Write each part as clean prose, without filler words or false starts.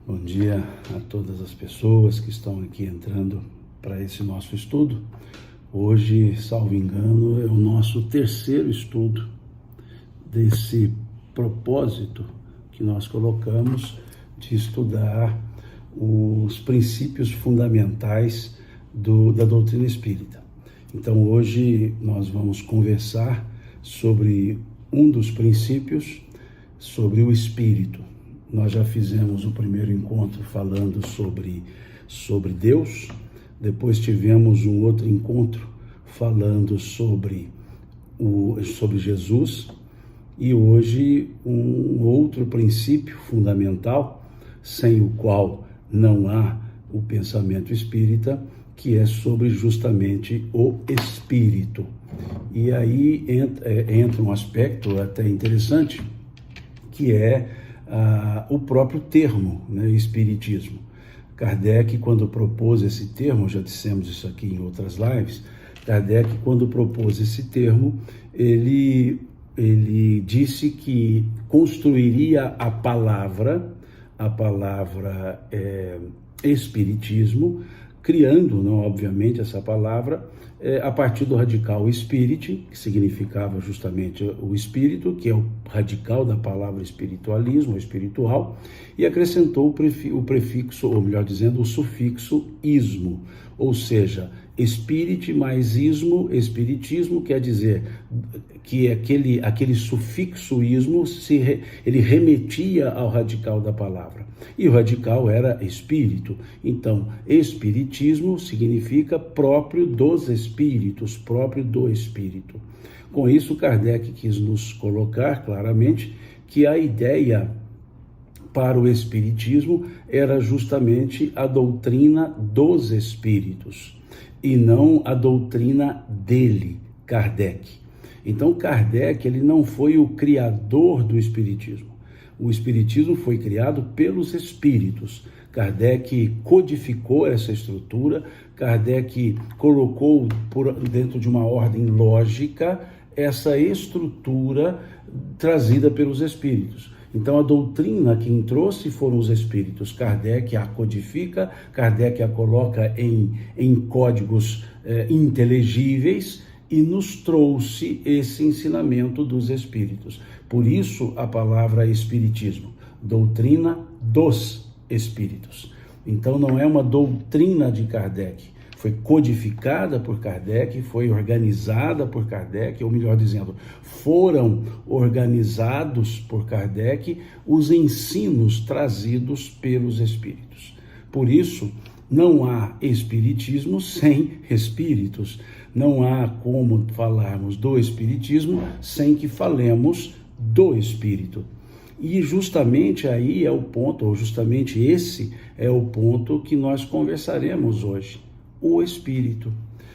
Bom dia a todas as pessoas que estão aqui entrando para esse nosso estudo. Hoje, salvo engano, é o nosso terceiro estudo desse propósito que nós colocamos de estudar os princípios fundamentais da doutrina espírita. Então, hoje nós vamos conversar sobre um dos princípios, sobre o espírito. Nós já fizemos o primeiro encontro falando sobre Deus, depois tivemos um outro encontro falando sobre Jesus, e hoje um outro princípio fundamental, sem o qual não há o pensamento espírita, que é sobre justamente o espírito. E aí entra um aspecto até interessante, que é o próprio termo, né, espiritismo. Kardec, quando propôs esse termo, já dissemos isso aqui em outras lives, Kardec, quando propôs esse termo, ele disse que construiria a palavra espiritismo, criando, não, obviamente, essa palavra a partir do radical spirit, que significava justamente o espírito, que é o radical da palavra espiritualismo, espiritual, e acrescentou o prefixo, ou melhor dizendo, o sufixo ismo, ou seja, spirit mais ismo, espiritismo, quer dizer que aquele sufixo ismo ele remetia ao radical da palavra, e o radical era espírito. Então, espiritismo significa próprio dos espíritos, próprio do espírito. Com isso, Kardec quis nos colocar claramente que a ideia para o espiritismo era justamente a doutrina dos espíritos, e não a doutrina dele, Kardec. Então, Kardec, ele não foi o criador do espiritismo. O espiritismo foi criado pelos espíritos. Kardec codificou essa estrutura, Kardec colocou dentro de uma ordem lógica essa estrutura trazida pelos espíritos. Então, a doutrina quem trouxe foram os espíritos. Kardec a codifica, Kardec a coloca em códigos inteligíveis e nos trouxe esse ensinamento dos espíritos. Por isso, a palavra espiritismo, doutrina dos espíritos. Então, não é uma doutrina de Kardec. Foi codificada por Kardec, foi organizada por Kardec, ou melhor dizendo, foram organizados por Kardec os ensinos trazidos pelos espíritos. Por isso, não há espiritismo sem espíritos. Não há como falarmos do espiritismo sem que falemos do espírito. E justamente aí é o ponto, ou justamente esse é o ponto que nós conversaremos hoje. O espírito.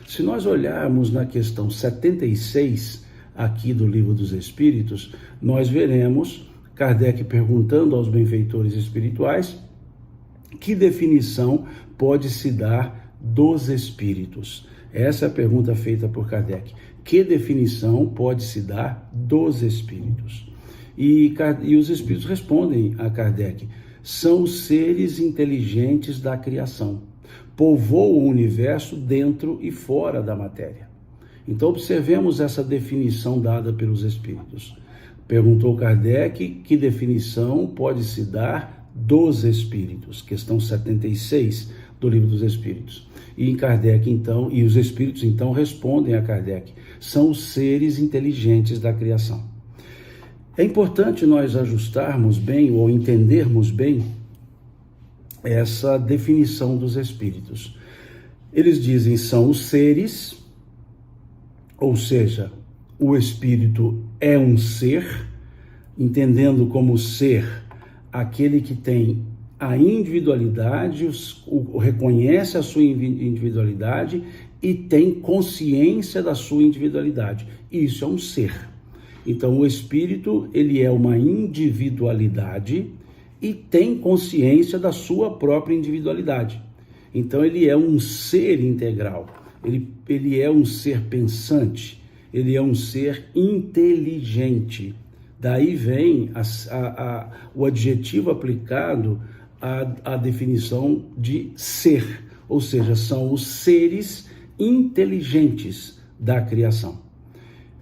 Se nós olharmos na questão 76 aqui do Livro dos Espíritos, nós veremos Kardec perguntando aos benfeitores espirituais que definição pode se dar dos espíritos. Essa é a pergunta feita por Kardec. Que definição pode se dar dos espíritos? E os espíritos respondem a Kardec: são seres inteligentes da criação. Povoam o universo dentro e fora da matéria. Então, observemos essa definição dada pelos espíritos. Perguntou Kardec que definição pode se dar dos espíritos. Questão 76 do Livro dos Espíritos. E Kardec, então, e os espíritos, então, respondem a Kardec: são os seres inteligentes da criação. É importante nós ajustarmos bem ou entendermos bem essa definição dos espíritos. Eles dizem são os seres, ou seja, o espírito é um ser, entendendo como ser aquele que tem a individualidade, reconhece a sua individualidade e tem consciência da sua individualidade. Isso é um ser. Então, o espírito, ele é uma individualidade e tem consciência da sua própria individualidade. Então, ele é um ser integral, ele é um ser pensante, ele é um ser inteligente. Daí vem o adjetivo aplicado à definição de ser, ou seja, são os seres inteligentes da criação.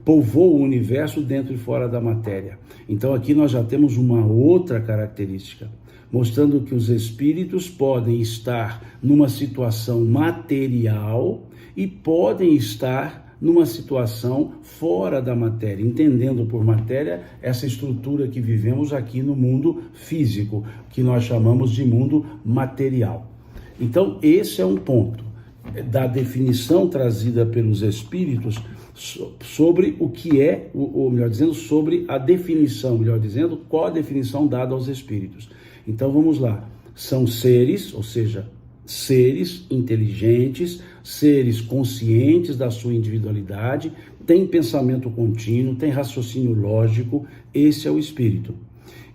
Povoa o universo dentro e fora da matéria. Então aqui nós já temos uma outra característica, mostrando que os espíritos podem estar numa situação material e podem estar numa situação fora da matéria, entendendo por matéria essa estrutura que vivemos aqui no mundo físico, que nós chamamos de mundo material. Então esse é um ponto da definição trazida pelos espíritos sobre o que é, ou melhor dizendo, sobre a definição, melhor dizendo, qual a definição dada aos espíritos. Então vamos lá, são seres, ou seja, seres inteligentes, seres conscientes da sua individualidade, têm pensamento contínuo, têm raciocínio lógico, esse é o espírito.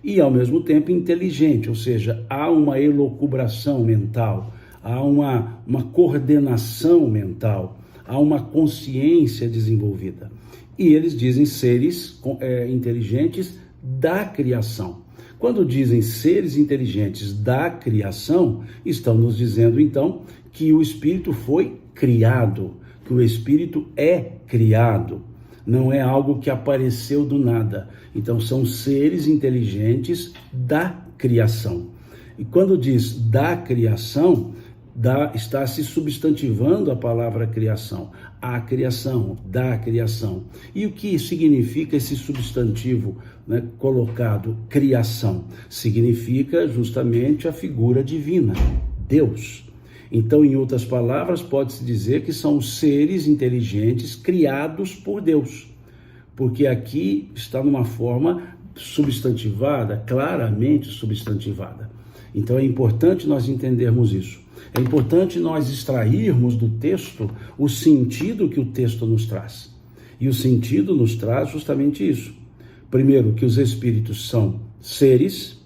E ao mesmo tempo inteligente, ou seja, há uma elucubração mental, há uma coordenação mental, há uma consciência desenvolvida. E eles dizem seres inteligentes da criação. Quando dizem seres inteligentes da criação, estão nos dizendo então que o espírito foi criado, que o espírito é criado, não é algo que apareceu do nada. Então são seres inteligentes da criação. E quando diz da criação, está se substantivando a palavra criação, a criação, da criação. E o que significa esse substantivo, né, colocado, criação? Significa justamente a figura divina, Deus. Então, em outras palavras, pode-se dizer que são seres inteligentes criados por Deus, porque aqui está numa forma substantivada, claramente substantivada. Então é importante nós entendermos isso. É importante nós extrairmos do texto o sentido que o texto nos traz. E o sentido nos traz justamente isso. Primeiro, que os espíritos são seres,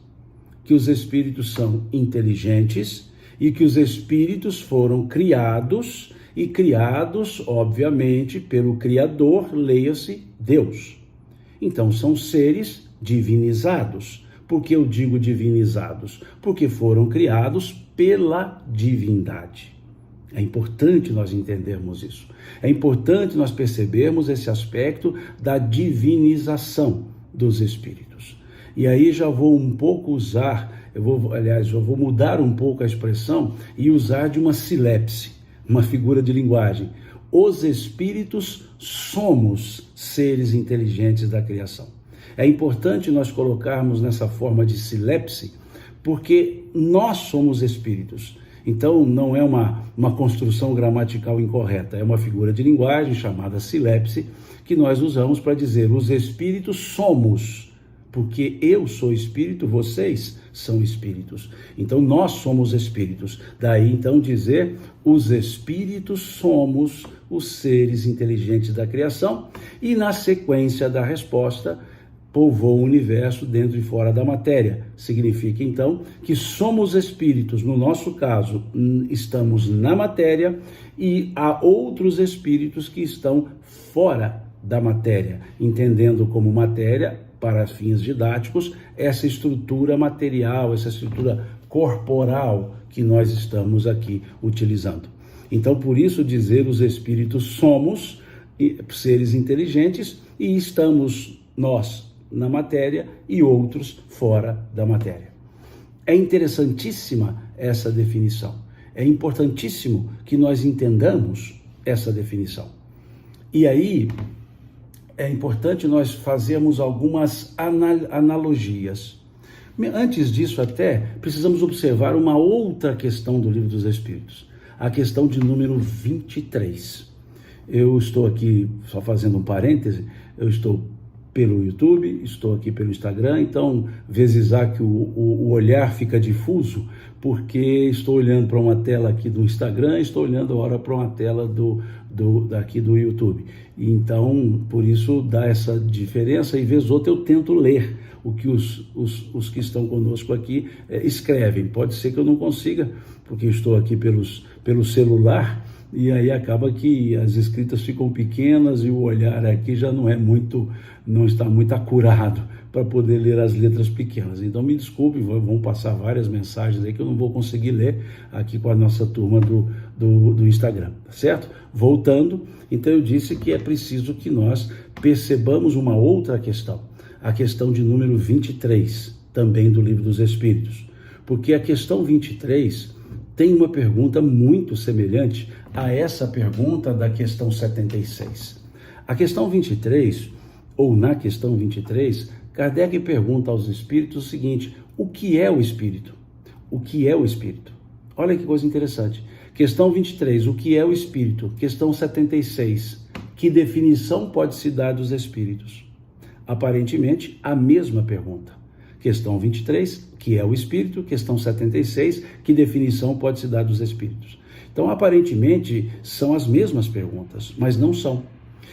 que os espíritos são inteligentes e que os espíritos foram criados, e criados, obviamente, pelo Criador, leia-se Deus. Então, são seres divinizados. Por que eu digo divinizados? Porque foram criados pela divindade. É importante nós entendermos isso. É importante nós percebermos esse aspecto da divinização dos espíritos. E aí já vou um pouco usar, eu vou mudar um pouco a expressão e usar de uma silepse, uma figura de linguagem. Os espíritos somos seres inteligentes da criação. É importante nós colocarmos nessa forma de silepse, porque nós somos espíritos. Então, não é uma construção gramatical incorreta, é uma figura de linguagem chamada silepse, que nós usamos para dizer os espíritos somos, porque eu sou espírito, vocês são espíritos. Então, nós somos espíritos. Daí, então, dizer os espíritos somos os seres inteligentes da criação, e na sequência da resposta, povoa o universo dentro e fora da matéria. Significa, então, que somos espíritos. No nosso caso, estamos na matéria e há outros espíritos que estão fora da matéria, entendendo como matéria, para fins didáticos, essa estrutura material, essa estrutura corporal que nós estamos aqui utilizando. Então, por isso dizer os espíritos somos seres inteligentes e estamos nós na matéria e outros fora da matéria. É interessantíssima essa definição. É importantíssimo que nós entendamos essa definição. E aí é importante nós fazermos algumas analogias. Antes disso, até precisamos observar uma outra questão do Livro dos Espíritos, a questão de número 23. Eu estou aqui, só fazendo um parêntese, eu estou pelo YouTube, estou aqui pelo Instagram, então, vezes há que o olhar fica difuso, porque estou olhando para uma tela aqui do Instagram, estou olhando agora para uma tela daqui do YouTube. Então, por isso dá essa diferença, e vez outra eu tento ler o que os que estão conosco aqui escrevem. Pode ser que eu não consiga, porque estou aqui pelo celular, e aí acaba que as escritas ficam pequenas e o olhar aqui já não está muito acurado para poder ler as letras pequenas. Então me desculpe, vão passar várias mensagens aí que eu não vou conseguir ler aqui com a nossa turma do Instagram, tá certo? Voltando, então eu disse que é preciso que nós percebamos uma outra questão, a questão de número 23, também do Livro dos Espíritos, porque a questão 23 tem uma pergunta muito semelhante a essa pergunta da questão 76. A questão 23, ou na questão 23, Kardec pergunta aos espíritos o seguinte: o que é o espírito? O que é o espírito? Olha que coisa interessante. Questão 23, o que é o espírito? Questão 76, que definição pode se dar dos espíritos? Aparentemente, a mesma pergunta. Questão 23, que é o espírito? Questão 76, que definição pode se dar dos espíritos? Então, aparentemente, são as mesmas perguntas, mas não são.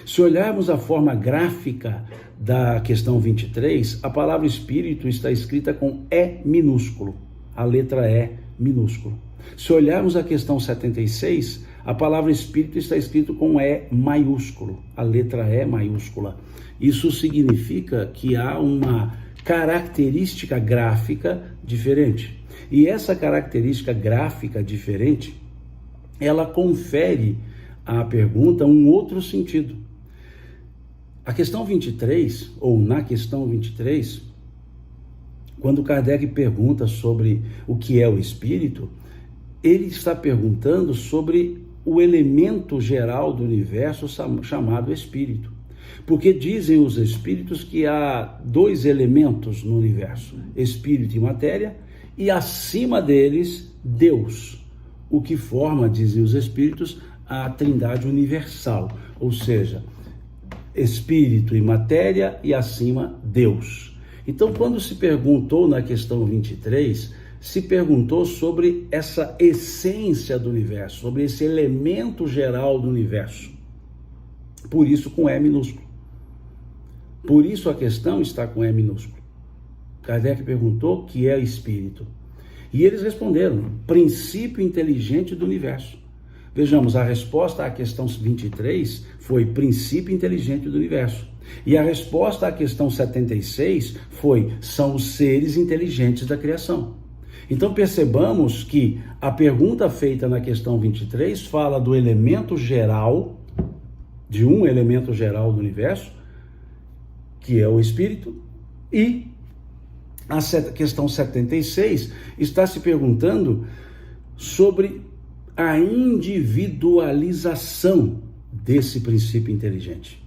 Se olharmos a forma gráfica da questão 23, a palavra espírito está escrita com E minúsculo, a letra E minúsculo. Se olharmos a questão 76, a palavra espírito está escrito com E maiúsculo, a letra E maiúscula. Isso significa que há uma característica gráfica diferente. E essa característica gráfica diferente, ela confere à pergunta um outro sentido. A questão 23, ou na questão 23, quando Kardec pergunta sobre o que é o espírito, ele está perguntando sobre o elemento geral do universo chamado espírito. Porque dizem os espíritos que há dois elementos no universo, espírito e matéria, e acima deles, Deus, o que forma, dizem os espíritos, a trindade universal, ou seja, espírito e matéria e acima Deus. Então, quando se perguntou na questão 23, se perguntou sobre essa essência do universo, sobre esse elemento geral do universo. Por isso com E minúsculo. Por isso a questão está com E minúsculo. Kardec perguntou o que é espírito. E eles responderam: princípio inteligente do universo. Vejamos, a resposta à questão 23 foi princípio inteligente do universo. E a resposta à questão 76 foi: são os seres inteligentes da criação. Então percebamos que a pergunta feita na questão 23 fala do elemento geral, de um elemento geral do universo, que é o espírito, e a questão 76 está se perguntando sobre a individualização desse princípio inteligente.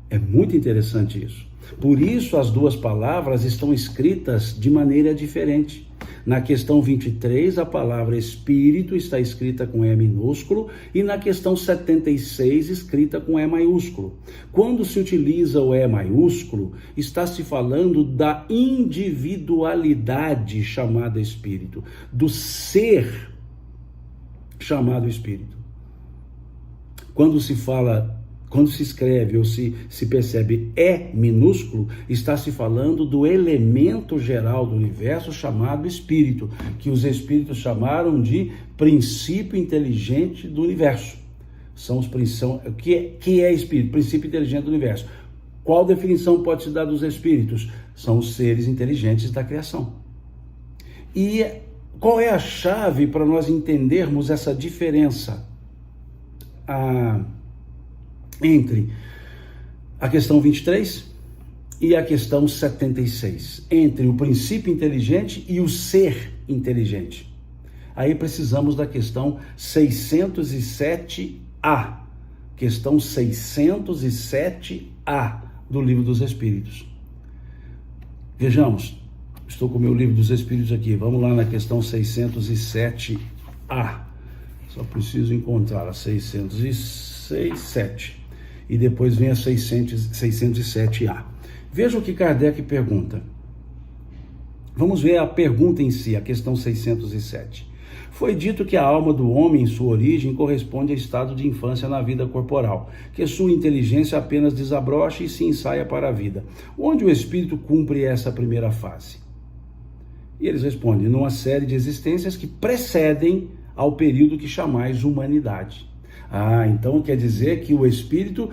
É muito interessante isso. Por isso as duas palavras estão escritas de maneira diferente. Na questão 23, a palavra espírito está escrita com E minúsculo e na questão 76, escrita com E maiúsculo. Quando se utiliza o E maiúsculo, está se falando da individualidade chamada espírito, do ser chamado espírito. Quando se escreve ou se percebe E minúsculo, está se falando do elemento geral do universo chamado espírito, que os espíritos chamaram de princípio inteligente do universo. O que é espírito? Princípio inteligente do universo. Qual definição pode se dar dos espíritos? São os seres inteligentes da criação. E qual é a chave para nós entendermos essa diferença entre a questão 23 e a questão 76, entre o princípio inteligente e o ser inteligente? Aí precisamos da questão 607A, questão 607A do Livro dos Espíritos. Vejamos, estou com o meu Livro dos Espíritos aqui, vamos lá na questão 607A, só preciso encontrar a 607. E depois vem a 607A. Veja o que Kardec pergunta. Vamos ver a pergunta em si, a questão 607. Foi dito que a alma do homem, em sua origem, corresponde a estado de infância na vida corporal, que sua inteligência apenas desabrocha e se ensaia para a vida, onde o espírito cumpre essa primeira fase. E eles respondem: numa série de existências que precedem ao período que chamais humanidade. Então quer dizer que o espírito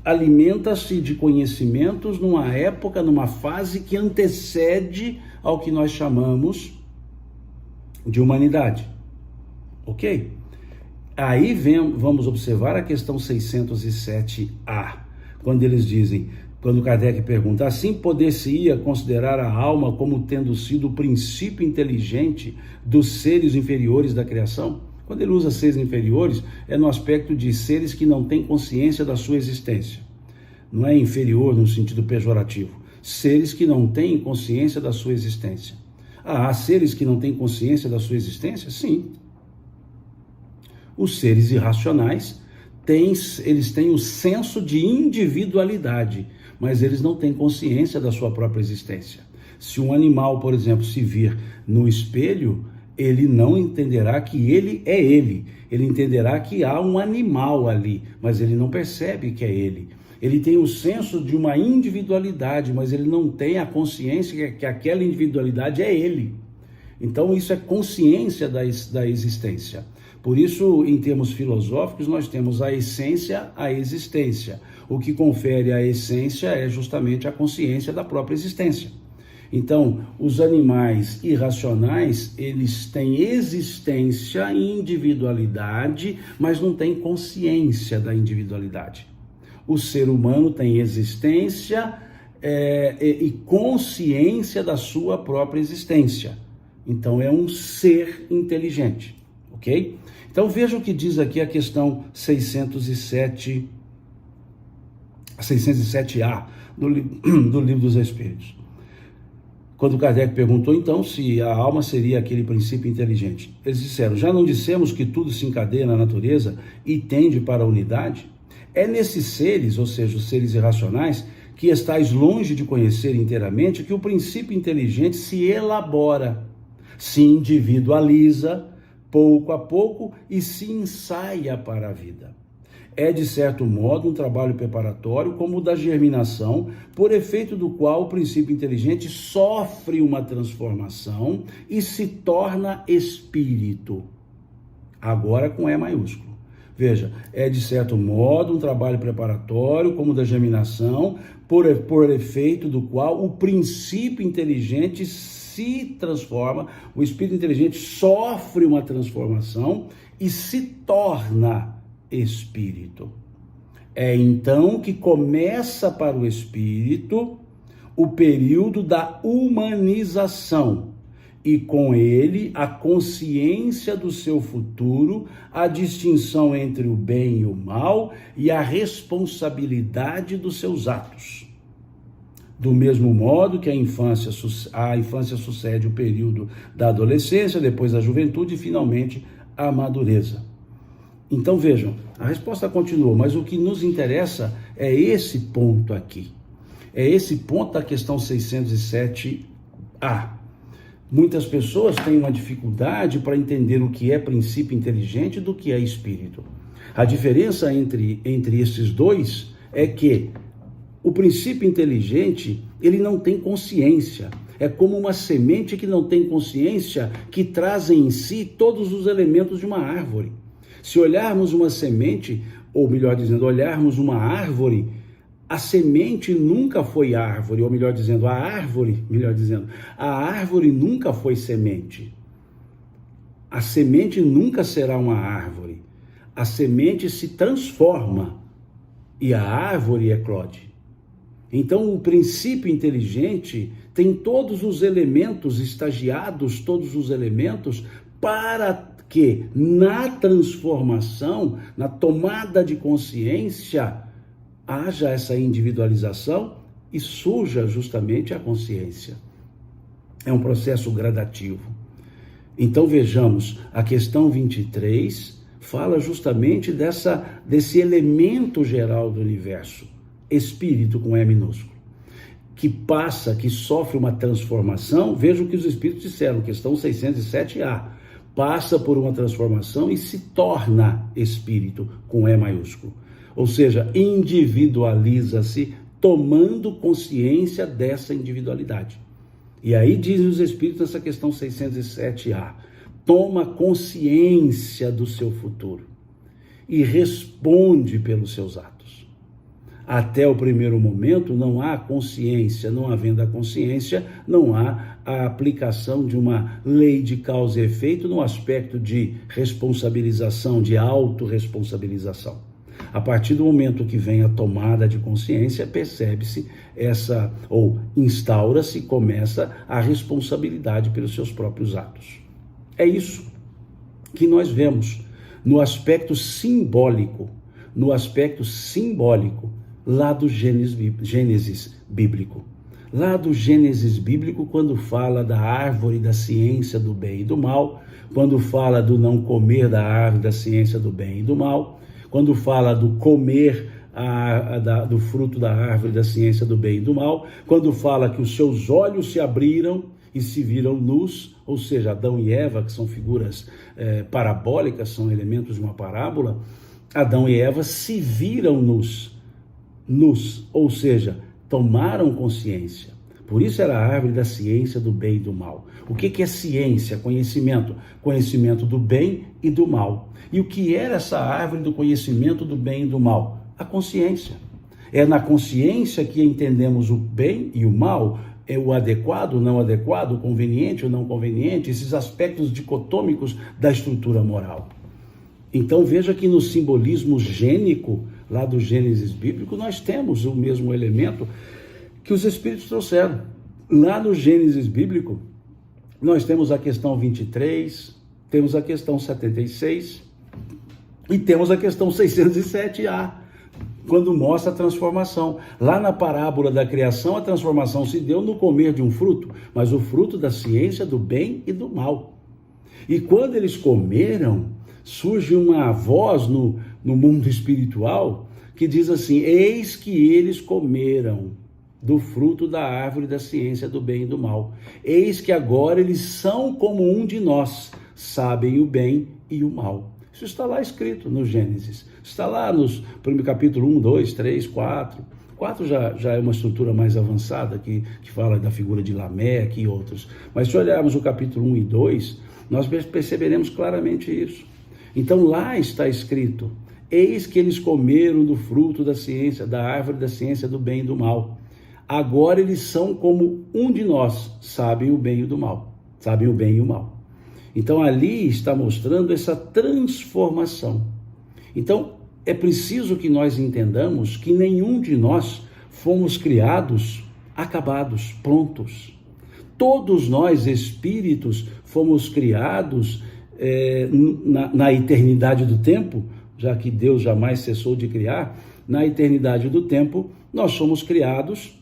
alimenta-se de conhecimentos numa época, numa fase que antecede ao que nós chamamos de humanidade. Ok? Aí vamos observar a questão 607A, quando eles dizem, quando Kardec pergunta, assim poder-se-ia considerar a alma como tendo sido o princípio inteligente dos seres inferiores da criação? Quando ele usa seres inferiores, é no aspecto de seres que não têm consciência da sua existência. Não é inferior no sentido pejorativo. Seres que não têm consciência da sua existência. Há seres que não têm consciência da sua existência? Sim. Os seres irracionais eles têm o senso de individualidade, mas eles não têm consciência da sua própria existência. Se um animal, por exemplo, se vir no espelho, ele não entenderá que ele é ele. Ele entenderá que há um animal ali, mas ele não percebe que é ele. Ele tem o senso de uma individualidade, mas ele não tem a consciência que aquela individualidade é ele. Então isso é consciência da existência. Por isso, em termos filosóficos, nós temos a essência, a existência. O que confere a essência é justamente a consciência da própria existência. Então, os animais irracionais, eles têm existência e individualidade, mas não têm consciência da individualidade. O ser humano tem existência e consciência da sua própria existência. Então, é um ser inteligente, ok? Então, veja o que diz aqui a questão 607A do Livro dos Espíritos. Quando Kardec perguntou, então, se a alma seria aquele princípio inteligente. Eles disseram, já não dissemos que tudo se encadeia na natureza e tende para a unidade? É nesses seres, ou seja, os seres irracionais, que estáis longe de conhecer inteiramente que o princípio inteligente se elabora, se individualiza, pouco a pouco, e se ensaia para a vida. É, de certo modo, um trabalho preparatório como o da germinação, por efeito do qual o princípio inteligente sofre uma transformação e se torna espírito. Agora com E maiúsculo. Veja, é de certo modo um trabalho preparatório como o da germinação, por efeito do qual o princípio inteligente se transforma, o espírito inteligente sofre uma transformação e se torna espírito. É então que começa para o espírito o período da humanização e com ele a consciência do seu futuro, a distinção entre o bem e o mal e a responsabilidade dos seus atos. Do mesmo modo que a infância sucede o período da adolescência, depois a juventude e finalmente a madureza. Então vejam, a resposta continua, mas o que nos interessa é esse ponto aqui. É esse ponto da questão 607A. Muitas pessoas têm uma dificuldade para entender o que é princípio inteligente e do que é espírito. A diferença entre esses dois é que o princípio inteligente, ele não tem consciência. É como uma semente que não tem consciência, que traz em si todos os elementos de uma árvore. Se olharmos uma semente, ou melhor dizendo, olharmos uma árvore, a semente nunca foi árvore, ou melhor dizendo, a árvore nunca foi semente. A semente nunca será uma árvore. A semente se transforma e a árvore eclode. Então, o princípio inteligente tem todos os elementos estagiados, todos os elementos para que na transformação, na tomada de consciência, haja essa individualização e surja justamente a consciência. É um processo gradativo. Então vejamos, a questão 23 fala justamente desse elemento geral do universo, espírito com E minúsculo, que sofre uma transformação. Veja o que os espíritos disseram, questão 607A. Passa por uma transformação e se torna espírito com E maiúsculo. Ou seja, individualiza-se, tomando consciência dessa individualidade. E aí dizem os espíritos nessa questão 607A, toma consciência do seu futuro. e responde pelos seus atos. Até o primeiro momento não há consciência, não havendo a consciência, não há a aplicação de uma lei de causa e efeito no aspecto de responsabilização, de autorresponsabilização. A partir do momento que vem a tomada de consciência, percebe-se ou instaura-se, começa a responsabilidade pelos seus próprios atos. É isso que nós vemos no aspecto simbólico, lá do Gênesis bíblico. Lá do Gênesis bíblico, quando fala da árvore da ciência do bem e do mal, quando fala do não comer da árvore da ciência do bem e do mal, quando fala do comer do fruto da árvore da ciência do bem e do mal, quando fala que os seus olhos se abriram e se viram nus, ou seja, Adão e Eva, que são figuras parabólicas, são elementos de uma parábola, Adão e Eva se viram nus, ou seja, tomaram consciência. Por isso era a árvore da ciência do bem e do mal. O que é ciência? Conhecimento. Conhecimento do bem e do mal. E o que era essa árvore do conhecimento do bem e do mal? A consciência. É na consciência que entendemos o bem e o mal, é o adequado, o não adequado, o conveniente, o não conveniente, esses aspectos dicotômicos da estrutura moral. Então veja que no simbolismo gênico, lá do Gênesis bíblico, nós temos o mesmo elemento que os Espíritos trouxeram. Lá no Gênesis bíblico, nós temos a questão 23, temos a questão 76 e temos a questão 607A, quando mostra a transformação. Lá na parábola da criação, a transformação se deu no comer de um fruto, mas o fruto da ciência do bem e do mal. E quando eles comeram, surge uma voz no mundo espiritual que diz assim: eis que eles comeram do fruto da árvore da ciência do bem e do mal. Eis que agora eles são como um de nós, sabem o bem e o mal. Isso está lá escrito no Gênesis. Está lá nos capítulo 1, 2, 3, 4. 4 já é uma estrutura mais avançada, que fala da figura de Lameque e outros. Mas se olharmos o capítulo 1 e 2, nós perceberemos claramente isso. Então lá está escrito: eis que eles comeram do fruto da ciência, da árvore da ciência do bem e do mal. Agora eles são como um de nós, sabem o bem e o mal. Sabem o bem e o mal. Então ali está mostrando essa transformação. Então é preciso que nós entendamos que nenhum de nós fomos criados acabados, prontos. Todos nós, espíritos, fomos criados na eternidade do tempo, já que Deus jamais cessou de criar. Na eternidade do tempo, nós somos criados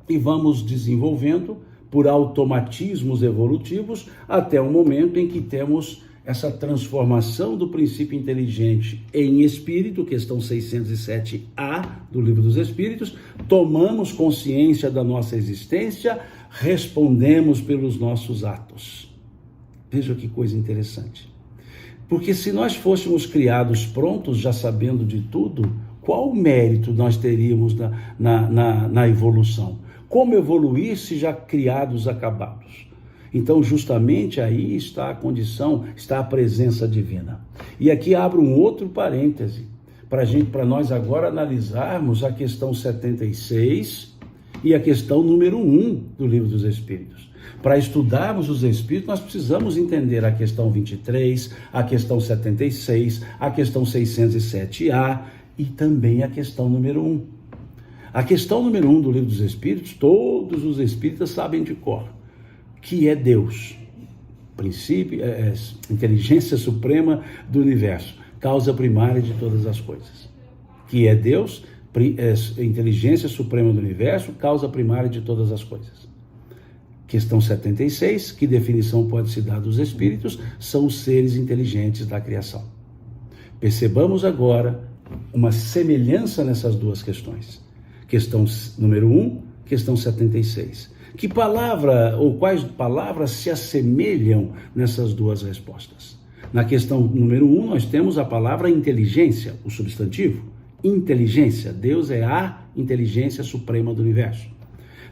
e vamos desenvolvendo por automatismos evolutivos até o momento em que temos essa transformação do princípio inteligente em espírito, questão 607A do Livro dos Espíritos. Tomamos consciência da nossa existência, respondemos pelos nossos atos. Veja que coisa interessante. Porque se nós fôssemos criados prontos, já sabendo de tudo, qual mérito nós teríamos na evolução? Como evoluir se já criados acabados? Então, justamente aí está a condição, está a presença divina. E aqui abro um outro parêntese, para nós agora analisarmos a questão 76 e a questão número 1 do Livro dos Espíritos. Para estudarmos os Espíritos, nós precisamos entender a questão 23, a questão 76, a questão 607A e também a questão número 1. A questão número 1 do Livro dos Espíritos, todos os espíritas sabem de cor, que é Deus, princípio, inteligência suprema do universo, causa primária de todas as coisas. Que é Deus, inteligência suprema do universo, causa primária de todas as coisas. Questão 76, que definição pode se dar dos espíritos? São os seres inteligentes da criação. Percebamos agora uma semelhança nessas duas questões. Questão número 1, questão 76. Que palavra ou quais palavras se assemelham nessas duas respostas? Na questão número 1, nós temos a palavra inteligência, o substantivo. Inteligência, Deus é a inteligência suprema do universo.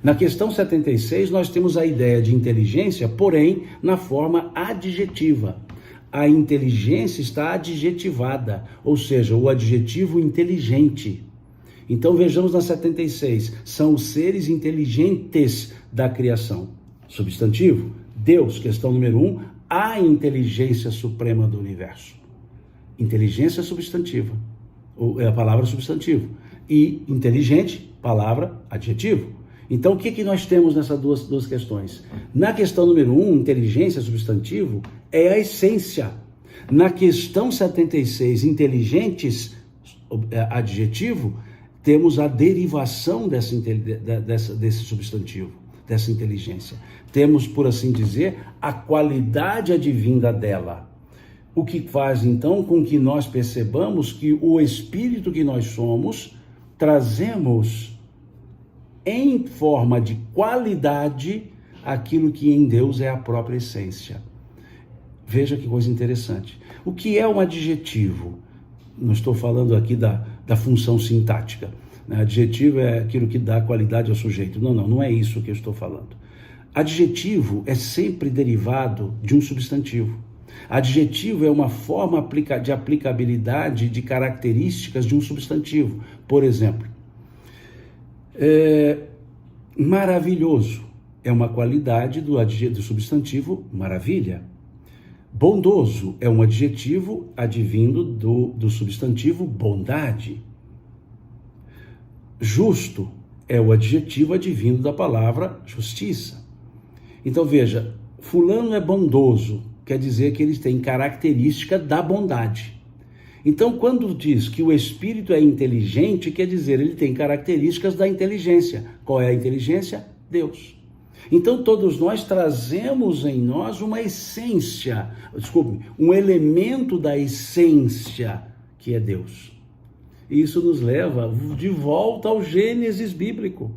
Na questão 76, nós temos a ideia de inteligência, porém, na forma adjetiva. a inteligência está adjetivada, ou seja, o adjetivo inteligente. Então vejamos na 76, são os seres inteligentes da criação. Substantivo, Deus, questão número 1, a inteligência suprema do universo. Inteligência substantiva, é a palavra substantivo. E inteligente, palavra adjetivo. Então o que nós temos nessas duas questões? Na questão número 1, inteligência substantivo, é a essência. Na questão 76, inteligentes, adjetivo, temos a derivação desse substantivo, dessa inteligência. Temos, por assim dizer, a qualidade advinda dela. O que faz, então, com que nós percebamos que o espírito que nós somos, trazemos em forma de qualidade aquilo que em Deus é a própria essência. Veja que coisa interessante. O que é um adjetivo? Não estou falando aqui da função sintática. Adjetivo é aquilo que dá qualidade ao sujeito. Não é isso que eu estou falando. Adjetivo é sempre derivado de um substantivo. Adjetivo é uma forma de aplicabilidade de características de um substantivo. Por exemplo, maravilhoso é uma qualidade do substantivo maravilha. Bondoso é um adjetivo advindo do substantivo bondade. Justo é o adjetivo advindo da palavra justiça. Então veja, fulano é bondoso, quer dizer que ele tem característica da bondade. Então quando diz que o espírito é inteligente, quer dizer ele tem características da inteligência. Qual é a inteligência? Deus. Então todos nós trazemos em nós uma essência, um elemento da essência que é Deus. Isso nos leva de volta ao Gênesis bíblico,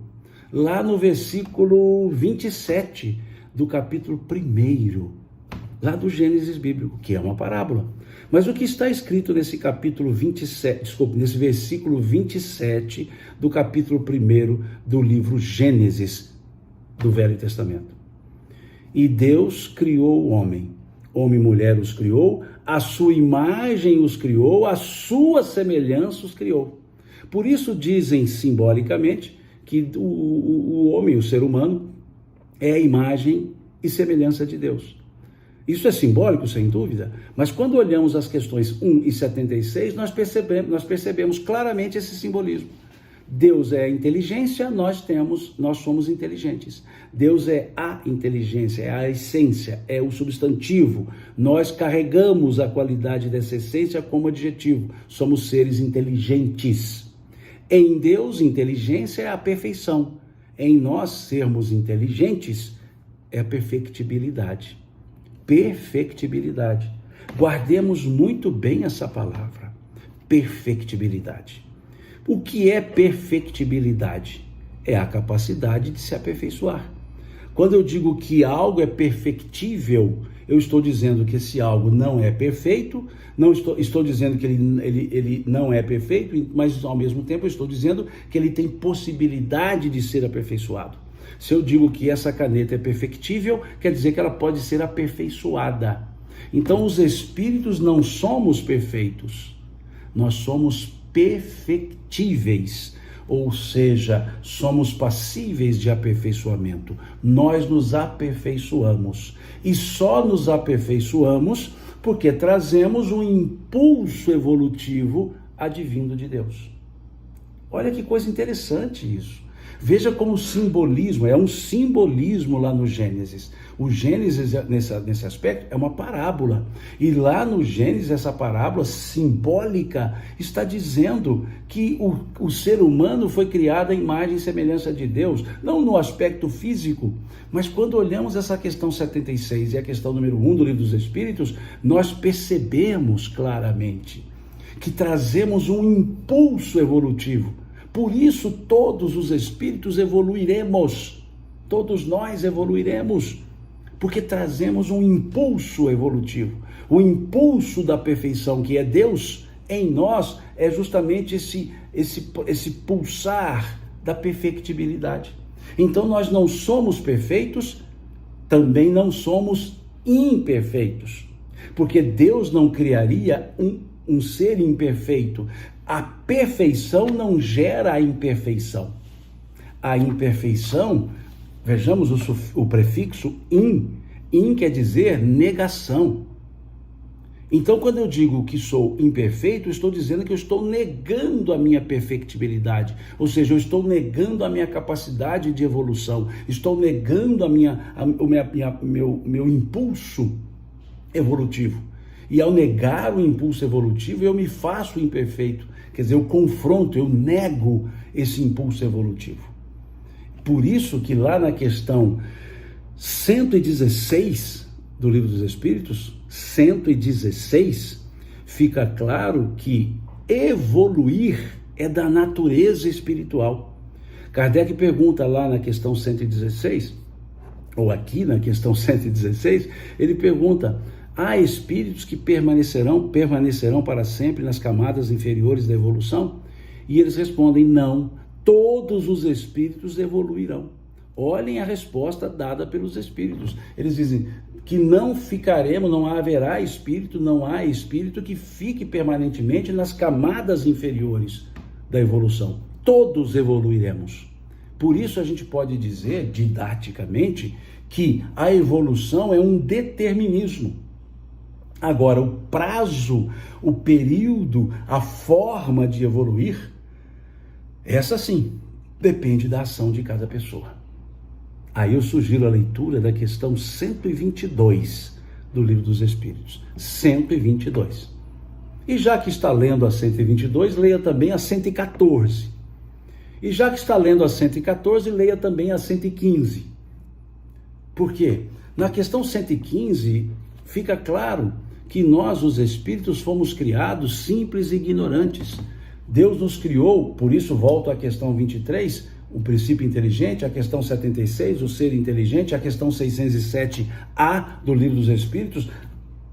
lá no versículo 27 do capítulo 1, lá do Gênesis bíblico, que é uma parábola. Mas o que está escrito nesse capítulo 27, nesse versículo 27 do capítulo 1 do livro Gênesis, do Velho Testamento? E Deus criou o homem e mulher os criou, a sua imagem os criou, a sua semelhança os criou. Por isso dizem simbolicamente que o homem, o ser humano, é a imagem e semelhança de Deus. Isso é simbólico, sem dúvida, mas quando olhamos as questões 1 e 76, nós percebemos claramente esse simbolismo. Deus é a inteligência, nós somos inteligentes. Deus é a inteligência, é a essência, é o substantivo. Nós carregamos a qualidade dessa essência como adjetivo. Somos seres inteligentes. Em Deus, inteligência é a perfeição. Em nós, sermos inteligentes, é a perfectibilidade. Perfectibilidade. Guardemos muito bem essa palavra, perfectibilidade. O que é perfectibilidade? É a capacidade de se aperfeiçoar. Quando eu digo que algo é perfectível, eu estou dizendo que esse algo não é perfeito, não estou dizendo que ele não é perfeito, mas ao mesmo tempo eu estou dizendo que ele tem possibilidade de ser aperfeiçoado. Se eu digo que essa caneta é perfectível, quer dizer que ela pode ser aperfeiçoada. Então os espíritos não somos perfeitos, nós somos perfectíveis, ou seja, somos passíveis de aperfeiçoamento. Nós nos aperfeiçoamos e só nos aperfeiçoamos porque trazemos um impulso evolutivo advindo de Deus. Olha que coisa interessante isso. Veja como simbolismo, é um simbolismo lá no Gênesis. O Gênesis, nesse aspecto, é uma parábola. E lá no Gênesis, essa parábola simbólica está dizendo que o ser humano foi criado à imagem e semelhança de Deus, não no aspecto físico, mas quando olhamos essa questão 76 e a questão número 1 do Livro dos Espíritos, nós percebemos claramente que trazemos um impulso evolutivo. Por isso, todos os espíritos evoluiremos, todos nós evoluiremos, porque trazemos um impulso evolutivo. O impulso da perfeição, que é Deus, em nós, é justamente esse pulsar da perfectibilidade. Então, nós não somos perfeitos, também não somos imperfeitos. Porque Deus não criaria um ser imperfeito. A perfeição não gera a imperfeição. A imperfeição, vejamos o prefixo in. In quer dizer negação. Então, quando eu digo que sou imperfeito, estou dizendo que eu estou negando a minha perfectibilidade, ou seja, eu estou negando a minha capacidade de evolução, estou negando meu impulso evolutivo. E ao negar o impulso evolutivo, eu me faço imperfeito, quer dizer, eu confronto, eu nego esse impulso evolutivo. Por isso que lá na questão 116 do Livro dos Espíritos, 116, fica claro que evoluir é da natureza espiritual. Kardec pergunta lá na questão 116, ou aqui na questão 116, ele pergunta: há espíritos que permanecerão para sempre nas camadas inferiores da evolução? E eles respondem: não, todos os espíritos evoluirão. Olhem a resposta dada pelos espíritos. Eles dizem que não há espírito que fique permanentemente nas camadas inferiores da evolução. Todos evoluiremos. Por isso a gente pode dizer, didaticamente, que a evolução é um determinismo. Agora, o prazo, o período, a forma de evoluir, essa sim, depende da ação de cada pessoa. Aí eu sugiro a leitura da questão 122 do Livro dos Espíritos. 122. E já que está lendo a 122, leia também a 114. E já que está lendo a 114, leia também a 115. Por quê? Na questão 115, fica claro que nós, os espíritos, fomos criados simples e ignorantes. Deus nos criou, por isso volto à questão 23, o princípio inteligente, a questão 76, o ser inteligente, a questão 607A do Livro dos Espíritos,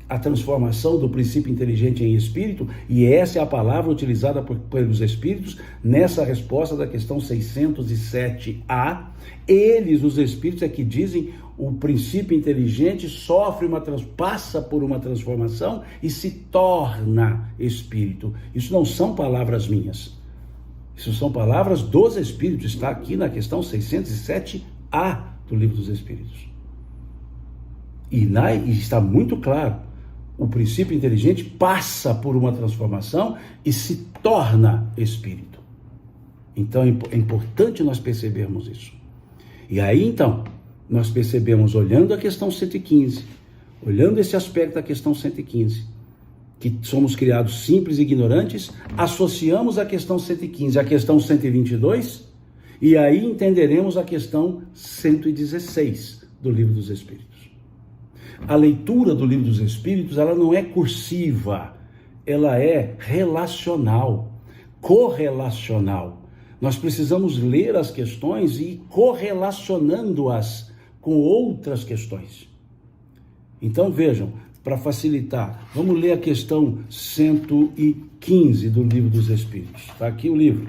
a transformação do princípio inteligente em espírito, e essa é a palavra utilizada pelos espíritos nessa resposta da questão 607A. Eles, os espíritos, é que dizem: o princípio inteligente passa por uma transformação e se torna espírito. Isso não são palavras minhas. Isso são palavras dos Espíritos, está aqui na questão 607A do Livro dos Espíritos. E está muito claro, o princípio inteligente passa por uma transformação e se torna espírito. Então é importante nós percebermos isso. E aí então, nós percebemos, olhando a questão 115, olhando esse aspecto da questão 115, que somos criados simples e ignorantes, associamos a questão 115 à questão 122, e aí entenderemos a questão 116 do Livro dos Espíritos. A leitura do Livro dos Espíritos, ela não é cursiva, ela é relacional, correlacional. Nós precisamos ler as questões e ir correlacionando-as com outras questões. Então vejam, para facilitar, vamos ler a questão 115 do Livro dos Espíritos. Está aqui o livro.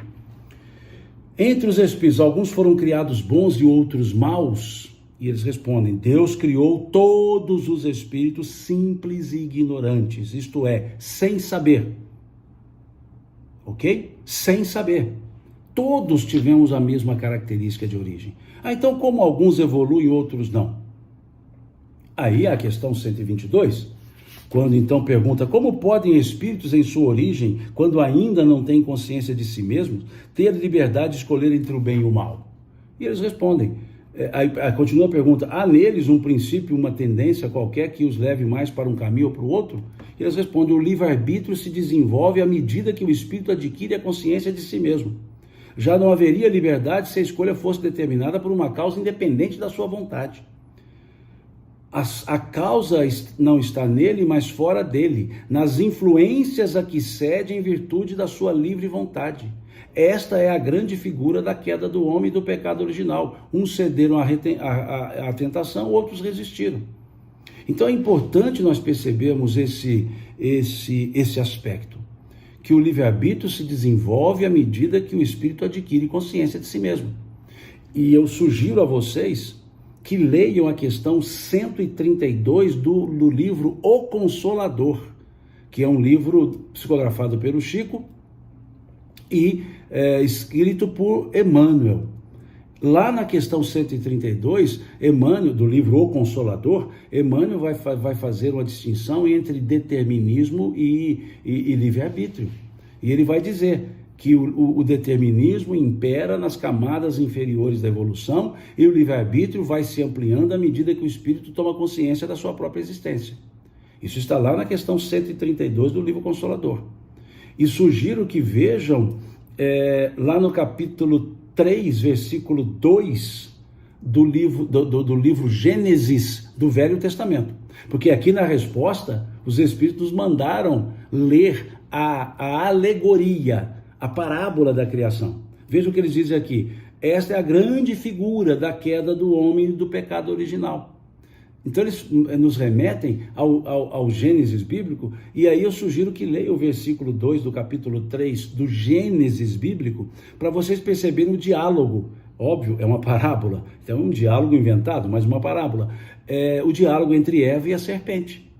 Entre os espíritos, alguns foram criados bons e outros maus? E eles respondem: Deus criou todos os espíritos simples e ignorantes, isto é, sem saber. Ok? Sem saber. Todos tivemos a mesma característica de origem. Então, como alguns evoluem e outros não? Aí a questão 122, quando então pergunta: como podem espíritos em sua origem, quando ainda não têm consciência de si mesmos, ter liberdade de escolher entre o bem e o mal? E eles respondem, aí continua a pergunta: há neles um princípio, uma tendência qualquer que os leve mais para um caminho ou para o outro? E eles respondem: o livre-arbítrio se desenvolve à medida que o espírito adquire a consciência de si mesmo. Já não haveria liberdade se a escolha fosse determinada por uma causa independente da sua vontade. A causa não está nele, mas fora dele, nas influências a que cede em virtude da sua livre vontade. Esta é a grande figura da queda do homem e do pecado original. Uns cederam à tentação, outros resistiram. Então é importante nós percebermos esse aspecto, que o livre-arbítrio se desenvolve à medida que o espírito adquire consciência de si mesmo. E eu sugiro a vocês que leiam a questão 132 do livro O Consolador, que é um livro psicografado pelo Chico e escrito por Emmanuel. Lá na questão 132, Emmanuel, do livro O Consolador, Emmanuel vai fazer uma distinção entre determinismo e livre-arbítrio. E ele vai dizer que o determinismo impera nas camadas inferiores da evolução e o livre-arbítrio vai se ampliando à medida que o espírito toma consciência da sua própria existência. Isso está lá na questão 132 do livro Consolador. E sugiro que vejam lá no capítulo 3, versículo 2 do livro Gênesis do Velho Testamento. Porque aqui na resposta, os Espíritos mandaram ler a alegoria, a parábola da criação. Veja o que eles dizem aqui. Esta é a grande figura da queda do homem e do pecado original. Então eles nos remetem ao Gênesis bíblico, e aí eu sugiro que leia o versículo 2 do capítulo 3 do Gênesis bíblico, para vocês perceberem o diálogo. Óbvio, é uma parábola, então é um diálogo inventado, mas uma parábola. É o diálogo entre Eva e a serpente,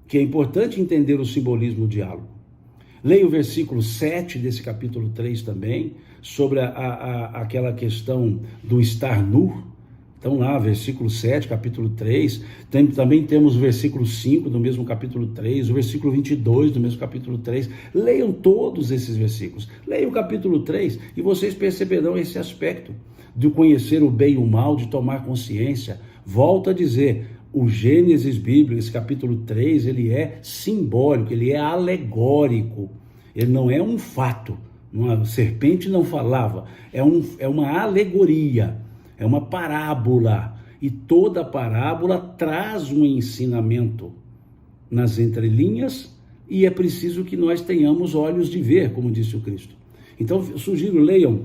que é importante entender o simbolismo do diálogo. Leia o versículo 7 desse capítulo 3 também, sobre aquela questão do estar nu. Então lá, versículo 7, capítulo 3, também temos o versículo 5 do mesmo capítulo 3, o versículo 22 do mesmo capítulo 3, leiam todos esses versículos, leiam o capítulo 3 e vocês perceberão esse aspecto de conhecer o bem e o mal, de tomar consciência. Volto a dizer, o Gênesis bíblico, esse capítulo 3, ele é simbólico, ele é alegórico, ele não é um fato, uma serpente não falava, é uma alegoria. É uma parábola, e toda parábola traz um ensinamento nas entrelinhas, e é preciso que nós tenhamos olhos de ver, como disse o Cristo. Então, eu sugiro, leiam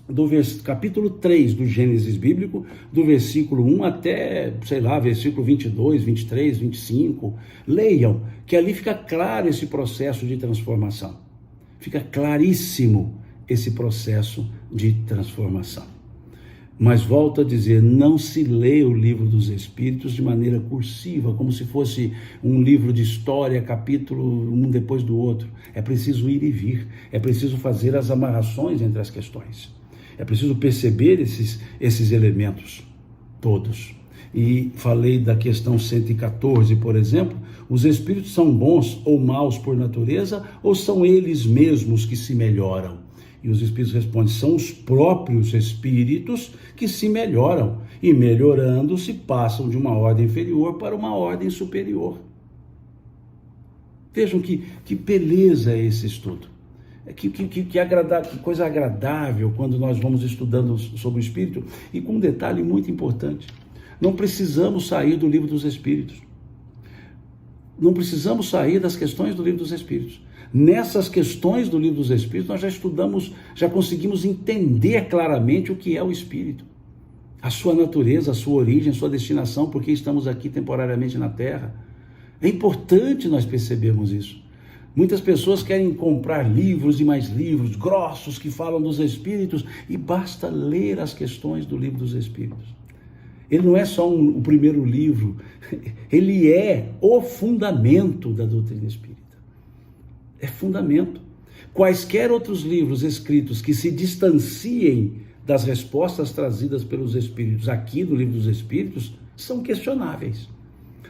do capítulo 3 do Gênesis bíblico, do versículo 1 até, versículo 22, 23, 25. Leiam, que ali fica claro esse processo de transformação. Fica claríssimo esse processo de transformação. Mas volto a dizer, não se lê o livro dos Espíritos de maneira cursiva, como se fosse um livro de história, capítulo um depois do outro. É preciso ir e vir, é preciso fazer as amarrações entre as questões. É preciso perceber esses elementos todos. E falei da questão 114, por exemplo, os Espíritos são bons ou maus por natureza, ou são eles mesmos que se melhoram? E os Espíritos respondem, são os próprios Espíritos que se melhoram, e melhorando-se passam de uma ordem inferior para uma ordem superior. Vejam que beleza é esse estudo. Que coisa agradável quando nós vamos estudando sobre o Espírito, e com um detalhe muito importante, não precisamos sair do livro dos Espíritos. Não precisamos sair das questões do livro dos Espíritos. Nessas questões do livro dos Espíritos, nós já conseguimos entender claramente o que é o Espírito. A sua natureza, a sua origem, a sua destinação, porque estamos aqui temporariamente na Terra. É importante nós percebermos isso. Muitas pessoas querem comprar livros e mais livros grossos que falam dos Espíritos, e basta ler as questões do livro dos Espíritos. Ele não é só o primeiro livro, ele é o fundamento da doutrina espírita. É fundamento. Quaisquer outros livros escritos que se distanciem das respostas trazidas pelos Espíritos aqui do Livro dos Espíritos são questionáveis.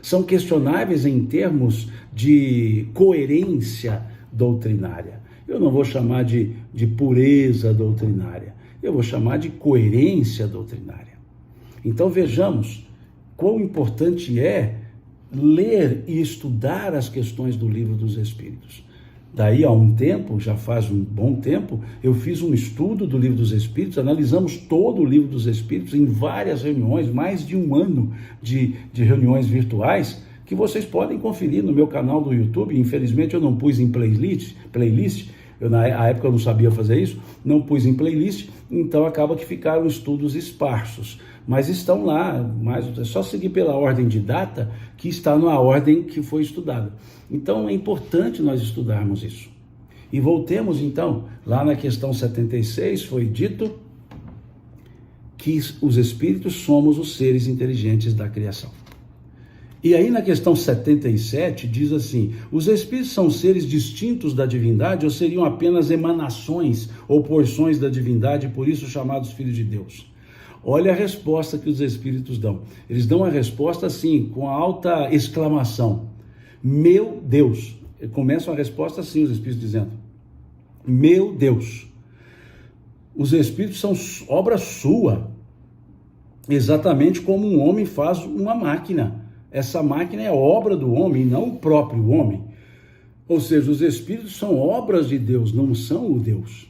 São questionáveis em termos de coerência doutrinária. Eu não vou chamar de pureza doutrinária, eu vou chamar de coerência doutrinária. Então vejamos quão importante é ler e estudar as questões do Livro dos Espíritos. Daí a um tempo, já faz um bom tempo, eu fiz um estudo do Livro dos Espíritos, analisamos todo o Livro dos Espíritos em várias reuniões, mais de um ano de reuniões virtuais, que vocês podem conferir no meu canal do YouTube. Infelizmente eu não pus em playlist, na época eu não sabia fazer isso, não pus em playlist, então acaba que ficaram estudos esparsos. Mas estão lá, é só seguir pela ordem de data, que está na ordem que foi estudada. Então é importante nós estudarmos isso. E voltemos então, lá na questão 76 foi dito que os espíritos somos os seres inteligentes da criação. E aí na questão 77 diz assim: os espíritos são seres distintos da divindade ou seriam apenas emanações ou porções da divindade, por isso chamados filhos de Deus? Olha a resposta que os espíritos dão. Eles dão a resposta assim, com alta exclamação: meu Deus! Começam a resposta assim, os espíritos dizendo: meu Deus! Os espíritos são obra sua, exatamente como um homem faz uma máquina. Essa máquina é obra do homem, não o próprio homem. Ou seja, os espíritos são obras de Deus, não são o Deus.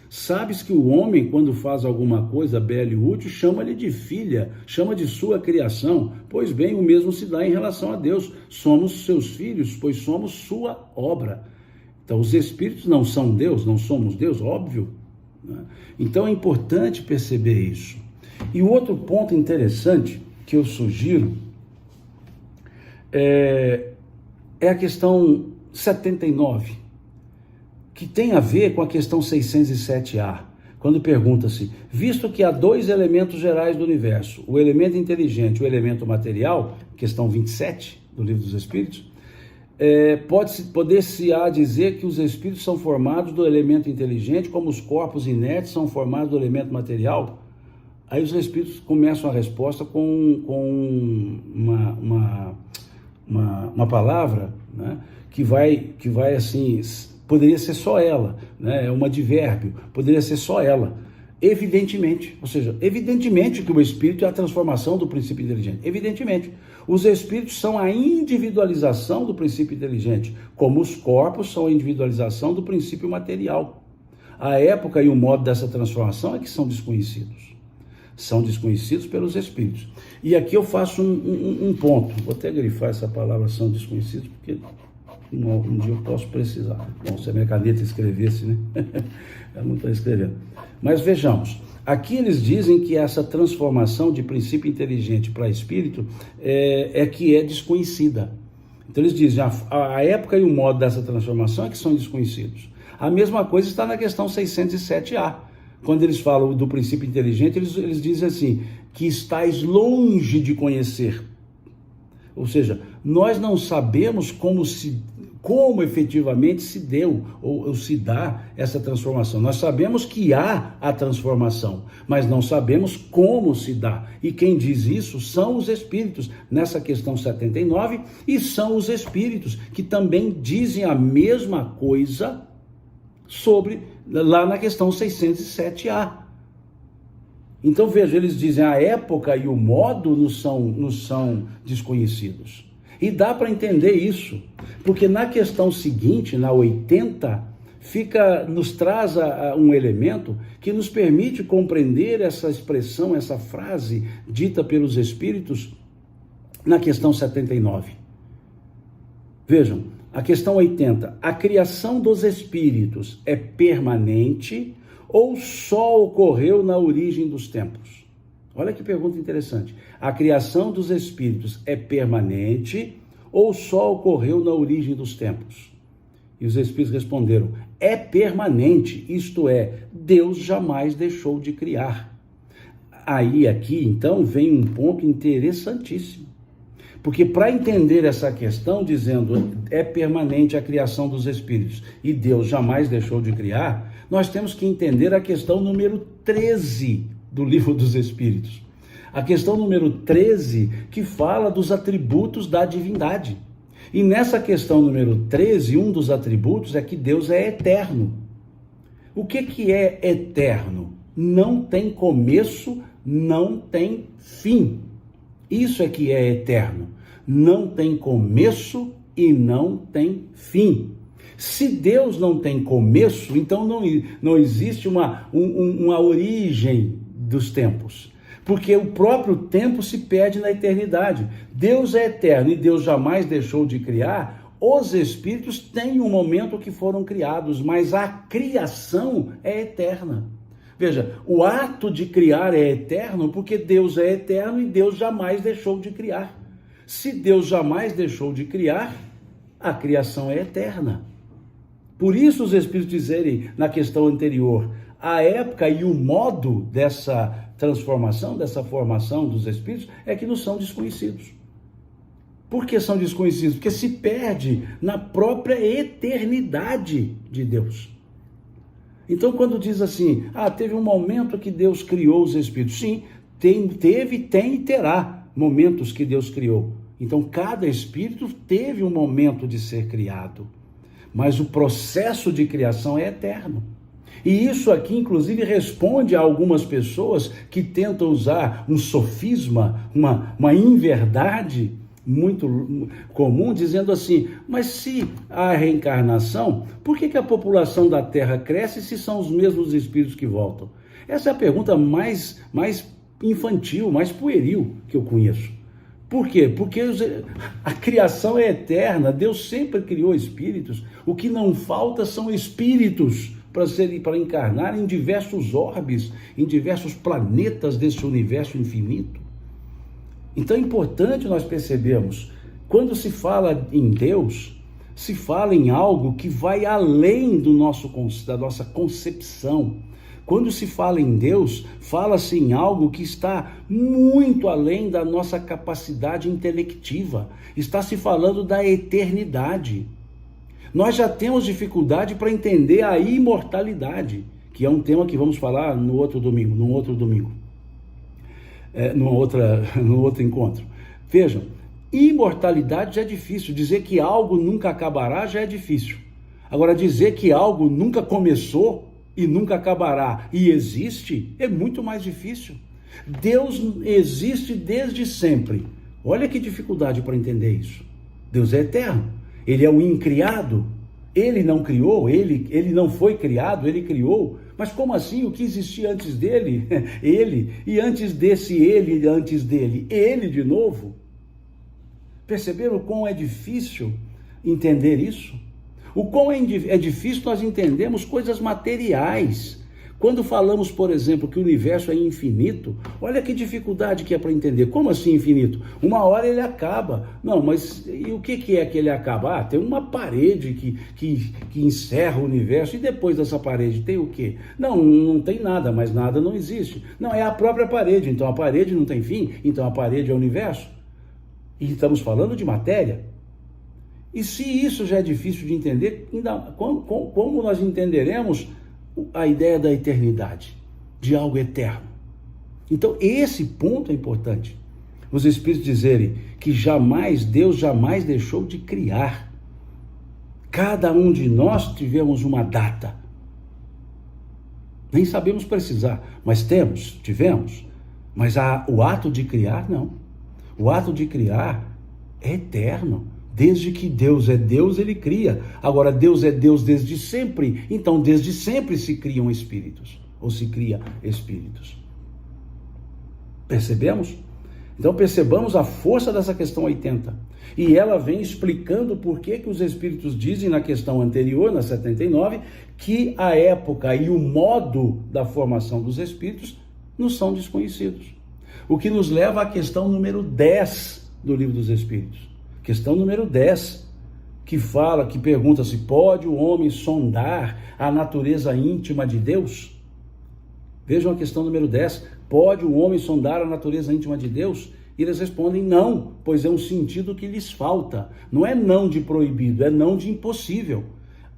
Sabes que o homem, quando faz alguma coisa bela e útil, chama-lhe de filha, chama de sua criação. Pois bem, o mesmo se dá em relação a Deus. Somos seus filhos, pois somos sua obra. Então, os espíritos não são Deus, não somos Deus, óbvio, né? Então, é importante perceber isso. E o outro ponto interessante que eu sugiro é a questão 79, que tem a ver com a questão 607A, quando pergunta-se: visto que há dois elementos gerais do universo, o elemento inteligente e o elemento material, questão 27 do Livro dos Espíritos, poder-se-á dizer que os espíritos são formados do elemento inteligente, como os corpos inertes são formados do elemento material? Aí os espíritos começam a resposta com uma palavra, né, que vai assim, poderia ser só ela, né, é um advérbio, poderia ser só ela, evidentemente, ou seja, evidentemente que o espírito é a transformação do princípio inteligente, evidentemente, os espíritos são a individualização do princípio inteligente, como os corpos são a individualização do princípio material. A época e o modo dessa transformação é que são desconhecidos pelos espíritos. E aqui eu faço um ponto, vou até grifar essa palavra, são desconhecidos, porque um dia eu posso precisar. Bom, se a minha caneta escrevesse, né? Ela não está escrevendo. Mas vejamos, aqui eles dizem que essa transformação de princípio inteligente para espírito que é desconhecida. Então eles dizem, a época e o modo dessa transformação é que são desconhecidos. A mesma coisa está na questão 607A. Quando eles falam do princípio inteligente, eles dizem assim, que estáis longe de conhecer. Ou seja, nós não sabemos como efetivamente se deu ou se dá essa transformação. Nós sabemos que há a transformação, mas não sabemos como se dá. E quem diz isso são os espíritos, nessa questão 79, e são os espíritos que também dizem a mesma coisa lá na questão 607A. Então veja, eles dizem a época e o modo nos são desconhecidos. E dá para entender isso, porque na questão seguinte, na 80, nos traz um elemento que nos permite compreender essa expressão, essa frase dita pelos espíritos na questão 79. Vejam, a questão 80, a criação dos espíritos é permanente ou só ocorreu na origem dos tempos? Olha que pergunta interessante. A criação dos espíritos é permanente ou só ocorreu na origem dos tempos? E os espíritos responderam, é permanente, isto é, Deus jamais deixou de criar. Aí aqui então vem um ponto interessantíssimo. Porque para entender essa questão, dizendo é permanente a criação dos espíritos e Deus jamais deixou de criar, nós temos que entender a questão número 13 do Livro dos Espíritos. A questão número 13 que fala dos atributos da divindade. E nessa questão número 13, um dos atributos é que Deus é eterno. O que é eterno? Não tem começo, não tem fim. Isso é que é eterno. Não tem começo e não tem fim. Se Deus não tem começo, então não existe uma origem dos tempos. Porque o próprio tempo se perde na eternidade. Deus é eterno e Deus jamais deixou de criar. Os espíritos têm um momento que foram criados, mas a criação é eterna. Veja, o ato de criar é eterno porque Deus é eterno e Deus jamais deixou de criar. Se Deus jamais deixou de criar, a criação é eterna. Por isso os espíritos dizerem na questão anterior, a época e o modo dessa transformação, dessa formação dos espíritos, é que nos são desconhecidos. Por que são desconhecidos? Porque se perde na própria eternidade de Deus. Então, quando diz assim, teve um momento que Deus criou os espíritos. Sim, teve, tem e terá momentos que Deus criou. Então, cada espírito teve um momento de ser criado. Mas o processo de criação é eterno. E isso aqui, inclusive, responde a algumas pessoas que tentam usar um sofisma, uma inverdade muito comum, dizendo assim, mas se há reencarnação, por que a população da Terra cresce se são os mesmos espíritos que voltam? Essa é a pergunta mais infantil, mais pueril que eu conheço. Por quê? Porque a criação é eterna, Deus sempre criou espíritos, o que não falta são espíritos para encarnar em diversos orbes, em diversos planetas desse universo infinito. Então é importante nós percebermos, quando se fala em Deus, se fala em algo que vai além da nossa concepção. Quando se fala em Deus, fala-se em algo que está muito além da nossa capacidade intelectiva. Está se falando da eternidade. Nós já temos dificuldade para entender a imortalidade, que é um tema que vamos falar num outro domingo. No outro encontro. Vejam, imortalidade já é difícil, dizer que algo nunca acabará já é difícil. Agora, dizer que algo nunca começou e nunca acabará e existe é muito mais difícil. Deus existe desde sempre. Olha que dificuldade para entender isso. Deus é eterno, Ele é o incriado, Ele não criou, ele não foi criado, Ele criou. Mas como assim? O que existia antes dele? Ele. E antes desse ele, antes dele, ele de novo? Perceberam o quão é difícil entender isso? O quão é difícil nós entendermos coisas materiais. Quando falamos, por exemplo, que o universo é infinito, olha que dificuldade que é para entender. Como assim infinito? Uma hora ele acaba. Não, mas e o que é que ele acaba? Tem uma parede que encerra o universo, e depois dessa parede tem o quê? Não tem nada, mas nada não existe. Não, é a própria parede, então a parede não tem fim, então a parede é o universo. E estamos falando de matéria. E se isso já é difícil de entender, como nós entenderemos a ideia da eternidade, de algo eterno? Então esse ponto é importante. Os Espíritos dizerem que Deus jamais deixou de criar. Cada um de nós tivemos uma data. Nem sabemos precisar, mas tivemos. Mas o ato de criar, não. O ato de criar é eterno. Desde que Deus é Deus, Ele cria. Agora, Deus é Deus desde sempre, então desde sempre se criam espíritos, ou se cria espíritos. Percebemos? Então percebamos a força dessa questão 80. E ela vem explicando por que os espíritos dizem na questão anterior, na 79, que a época e o modo da formação dos espíritos nos são desconhecidos. O que nos leva à questão número 10 do Livro dos Espíritos. Questão número 10, que pergunta se pode o homem sondar a natureza íntima de Deus? Vejam a questão número 10, pode o homem sondar a natureza íntima de Deus? E eles respondem não, pois é um sentido que lhes falta. Não é não de proibido, é não de impossível.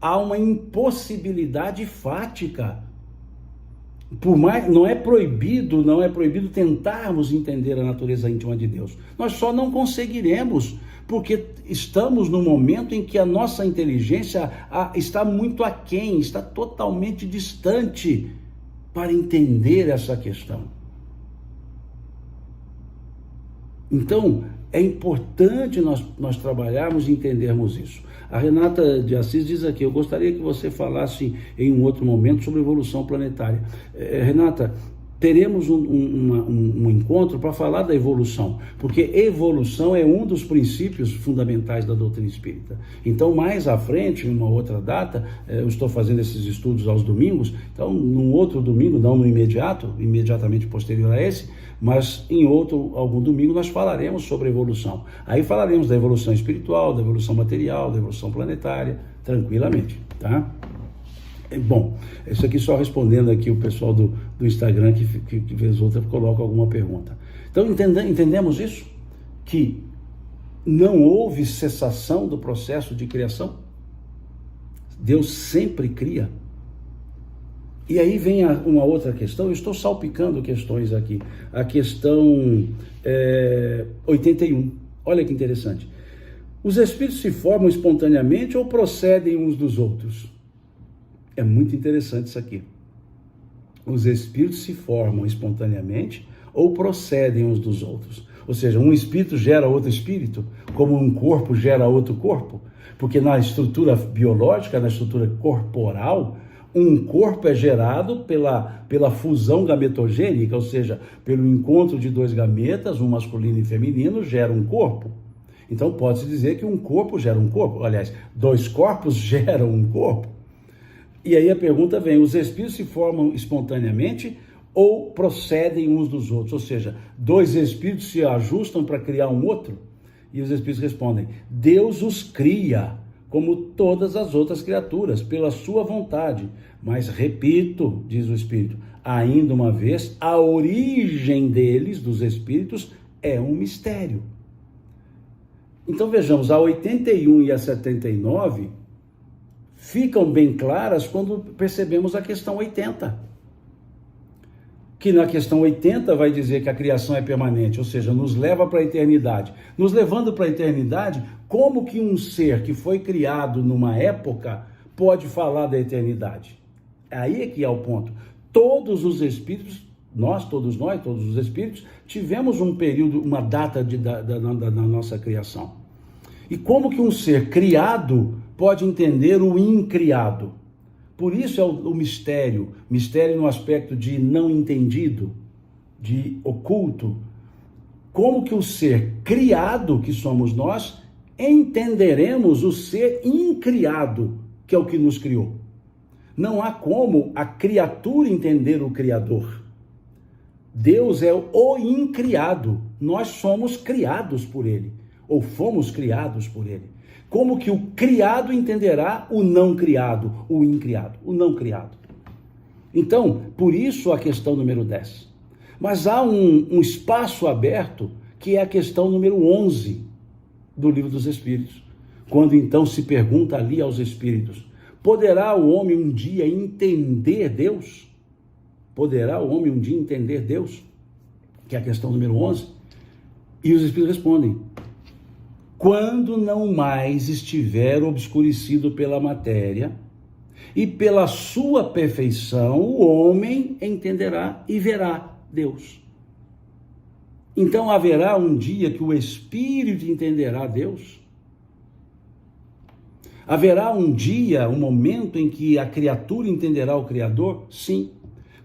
Há uma impossibilidade fática. Não é proibido tentarmos entender a natureza íntima de Deus. Nós só não conseguiremos, porque estamos no momento em que a nossa inteligência está muito aquém, está totalmente distante para entender essa questão. Então, é importante nós trabalharmos e entendermos isso. A Renata de Assis diz aqui, eu gostaria que você falasse em um outro momento sobre evolução planetária. Renata, teremos um encontro para falar da evolução, porque evolução é um dos princípios fundamentais da doutrina espírita. Então, mais à frente, em uma outra data, eu estou fazendo esses estudos aos domingos, então, num outro domingo, não no imediatamente posterior a esse, mas em algum domingo nós falaremos sobre evolução. Aí falaremos da evolução espiritual, da evolução material, da evolução planetária, tranquilamente, tá? Bom, isso aqui só respondendo aqui o pessoal do Instagram que vez outra coloca alguma pergunta. Então entendemos isso? Que não houve cessação do processo de criação? Deus sempre cria. E aí vem uma outra questão, eu estou salpicando questões aqui. A questão 81, olha que interessante. Os espíritos se formam espontaneamente ou procedem uns dos outros? É muito interessante isso aqui. Os espíritos se formam espontaneamente ou procedem uns dos outros? Ou seja, um espírito gera outro espírito, como um corpo gera outro corpo? Porque na estrutura biológica, na estrutura corporal, um corpo é gerado pela fusão gametogênica, ou seja, pelo encontro de dois gametas, um masculino e feminino, gera um corpo. Então pode-se dizer que um corpo gera um corpo. Aliás, dois corpos geram um corpo. E aí a pergunta vem, os espíritos se formam espontaneamente ou procedem uns dos outros? Ou seja, dois espíritos se ajustam para criar um outro? E os espíritos respondem, Deus os cria, como todas as outras criaturas, pela sua vontade. Mas, repito, diz o Espírito, ainda uma vez, a origem deles, dos espíritos, é um mistério. Então vejamos, a 81 e a 79 ficam bem claras quando percebemos a questão 80. Que na questão 80 vai dizer que a criação é permanente, ou seja, nos leva para a eternidade. Nos levando para a eternidade, como que um ser que foi criado numa época pode falar da eternidade? Aí é que é o ponto. Todos os espíritos, todos os espíritos, tivemos um período, uma data da nossa criação. E como que um ser criado pode entender o incriado? Por isso é o mistério no aspecto de não entendido, de oculto. Como que o ser criado, que somos nós, entenderemos o ser incriado, que é o que nos criou? Não há como a criatura entender o Criador. Deus é o incriado, nós somos criados por Ele, ou fomos criados por Ele. Como que o criado entenderá o não criado, o incriado, o não criado? Então, por isso a questão número 10. Mas há um espaço aberto, que é a questão número 11 do Livro dos Espíritos. Quando então se pergunta ali aos espíritos, poderá o homem um dia entender Deus? Poderá o homem um dia entender Deus? Que é a questão número 11. E os espíritos respondem, quando não mais estiver obscurecido pela matéria e pela sua perfeição, o homem entenderá e verá Deus. Então haverá um dia que o espírito entenderá Deus? Haverá um dia, um momento em que a criatura entenderá o Criador? Sim.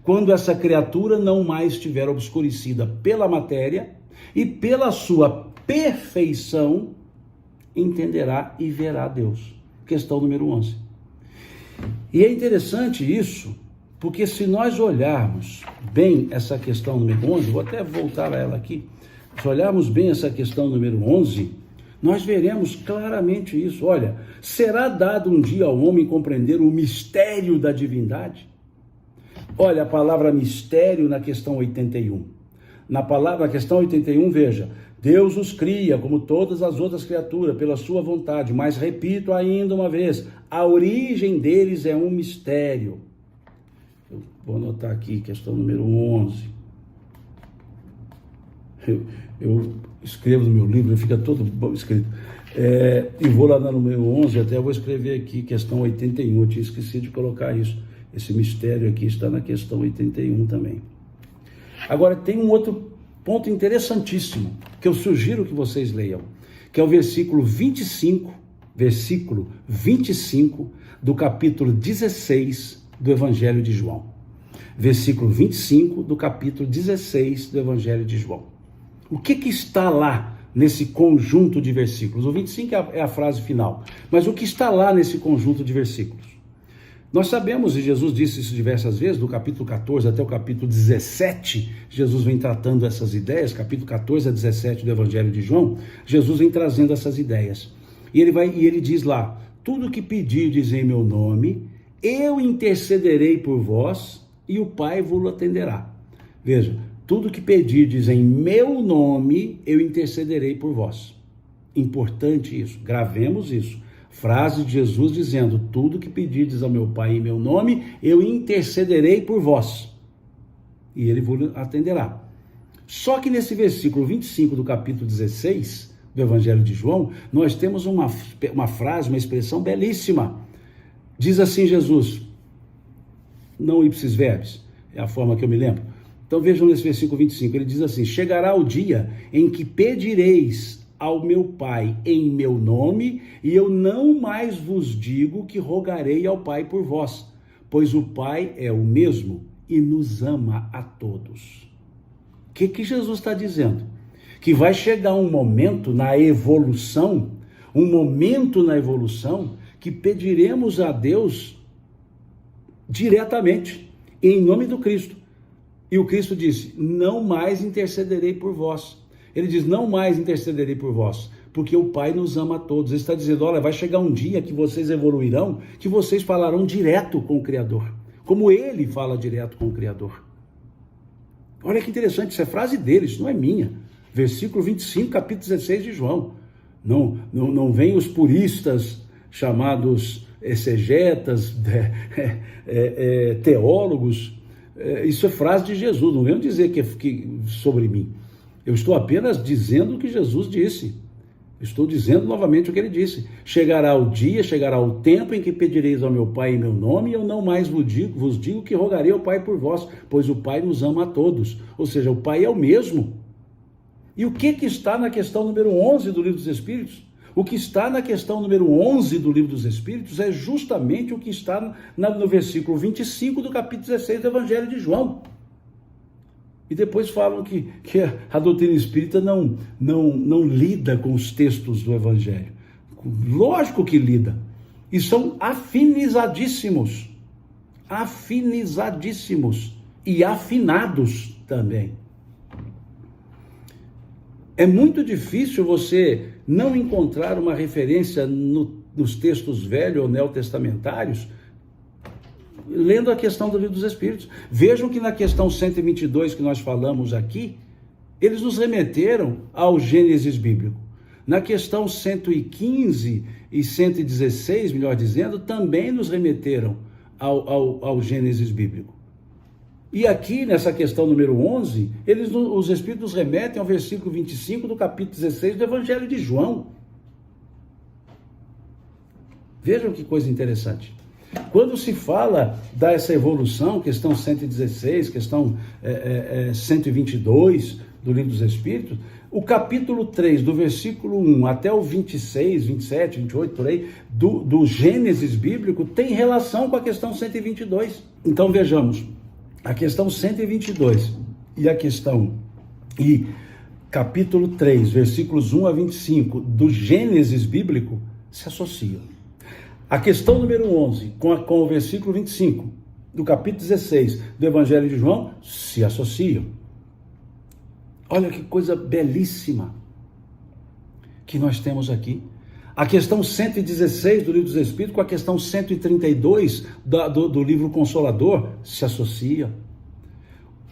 Quando essa criatura não mais estiver obscurecida pela matéria e pela sua perfeição, entenderá e verá Deus. Questão número 11. E é interessante isso, porque se nós olharmos bem essa questão número 11, vou até voltar a ela aqui, se olharmos bem essa questão número 11, nós veremos claramente isso. Olha, será dado um dia ao homem compreender o mistério da divindade? Olha, a palavra mistério na questão 81. Na questão 81, veja, Deus os cria, como todas as outras criaturas, pela sua vontade, mas repito ainda uma vez, a origem deles é um mistério. Eu vou anotar aqui, questão número 11. Eu escrevo no meu livro, fica todo escrito. E vou lá no número 11, até vou escrever aqui, questão 81, eu tinha esquecido de colocar isso. Esse mistério aqui está na questão 81 também. Agora, tem um outro ponto interessantíssimo, que eu sugiro que vocês leiam, que é o versículo 25 do capítulo 16 do Evangelho de João. Versículo 25 do capítulo 16 do Evangelho de João. O que está lá nesse conjunto de versículos? O 25 é a frase final, mas o que está lá nesse conjunto de versículos? Nós sabemos, e Jesus disse isso diversas vezes, do capítulo 14 até o capítulo 17, Jesus vem tratando essas ideias, capítulo 14 a 17 do Evangelho de João, Jesus vem trazendo essas ideias. E ele diz lá, tudo que pedirdes em meu nome, eu intercederei por vós e o Pai vos atenderá. Veja, tudo que pedirdes em meu nome, eu intercederei por vós. Importante isso, gravemos isso. Frase de Jesus dizendo, tudo que pedirdes ao meu Pai em meu nome, eu intercederei por vós. E ele vos atenderá. Só que nesse versículo 25 do capítulo 16 do Evangelho de João, nós temos uma frase, uma expressão belíssima. Diz assim Jesus, não ipsis verbis, é a forma que eu me lembro. Então vejam nesse versículo 25, ele diz assim, chegará o dia em que pedireis ao meu Pai em meu nome, e eu não mais vos digo que rogarei ao Pai por vós, pois o Pai é o mesmo e nos ama a todos. O que Jesus está dizendo? Que vai chegar um momento na evolução, que pediremos a Deus diretamente, em nome do Cristo. E o Cristo disse, não mais intercederei por vós. Ele diz, não mais intercederei por vós, porque o Pai nos ama a todos. Ele está dizendo, olha, vai chegar um dia que vocês evoluirão, que vocês falarão direto com o Criador, como Ele fala direto com o Criador. Olha que interessante, isso é frase dele, isso não é minha. Versículo 25, capítulo 16 de João. Não vem os puristas chamados exegetas, teólogos. Isso é frase de Jesus, não venham dizer que sobre mim. Eu estou apenas dizendo o que Jesus disse. Estou dizendo novamente o que ele disse. Chegará o dia, chegará o tempo em que pedireis ao meu Pai em meu nome, e eu não mais vos digo que rogarei ao Pai por vós, pois o Pai nos ama a todos. Ou seja, o Pai é o mesmo. E o que está na questão número 11 do Livro dos Espíritos? O que está na questão número 11 do Livro dos Espíritos é justamente o que está no versículo 25 do capítulo 16 do Evangelho de João. E depois falam que a doutrina espírita não lida com os textos do Evangelho. Lógico que lida. E são afinizadíssimos. E afinados também. É muito difícil você não encontrar uma referência nos textos velhos ou neotestamentários lendo a questão do Livro dos Espíritos. Vejam que na questão 122 que nós falamos aqui, eles nos remeteram ao Gênesis bíblico. Na questão 115 e 116, melhor dizendo, também nos remeteram ao Gênesis bíblico. E aqui, nessa questão número 11, os Espíritos remetem ao versículo 25 do capítulo 16 do Evangelho de João. Vejam que coisa interessante. Quando se fala dessa evolução, questão 116, questão 122 do Livro dos Espíritos, o capítulo 3, do versículo 1 até o 26, 27, 28, por aí, do Gênesis bíblico, tem relação com a questão 122. Então vejamos, a questão 122 e capítulo 3, versículos 1 a 25 do Gênesis bíblico se associam. A questão número 11, com o versículo 25 do capítulo 16 do Evangelho de João, se associam. Olha que coisa belíssima que nós temos aqui. A questão 116 do Livro dos Espíritos com a questão 132 do Livro Consolador se associa.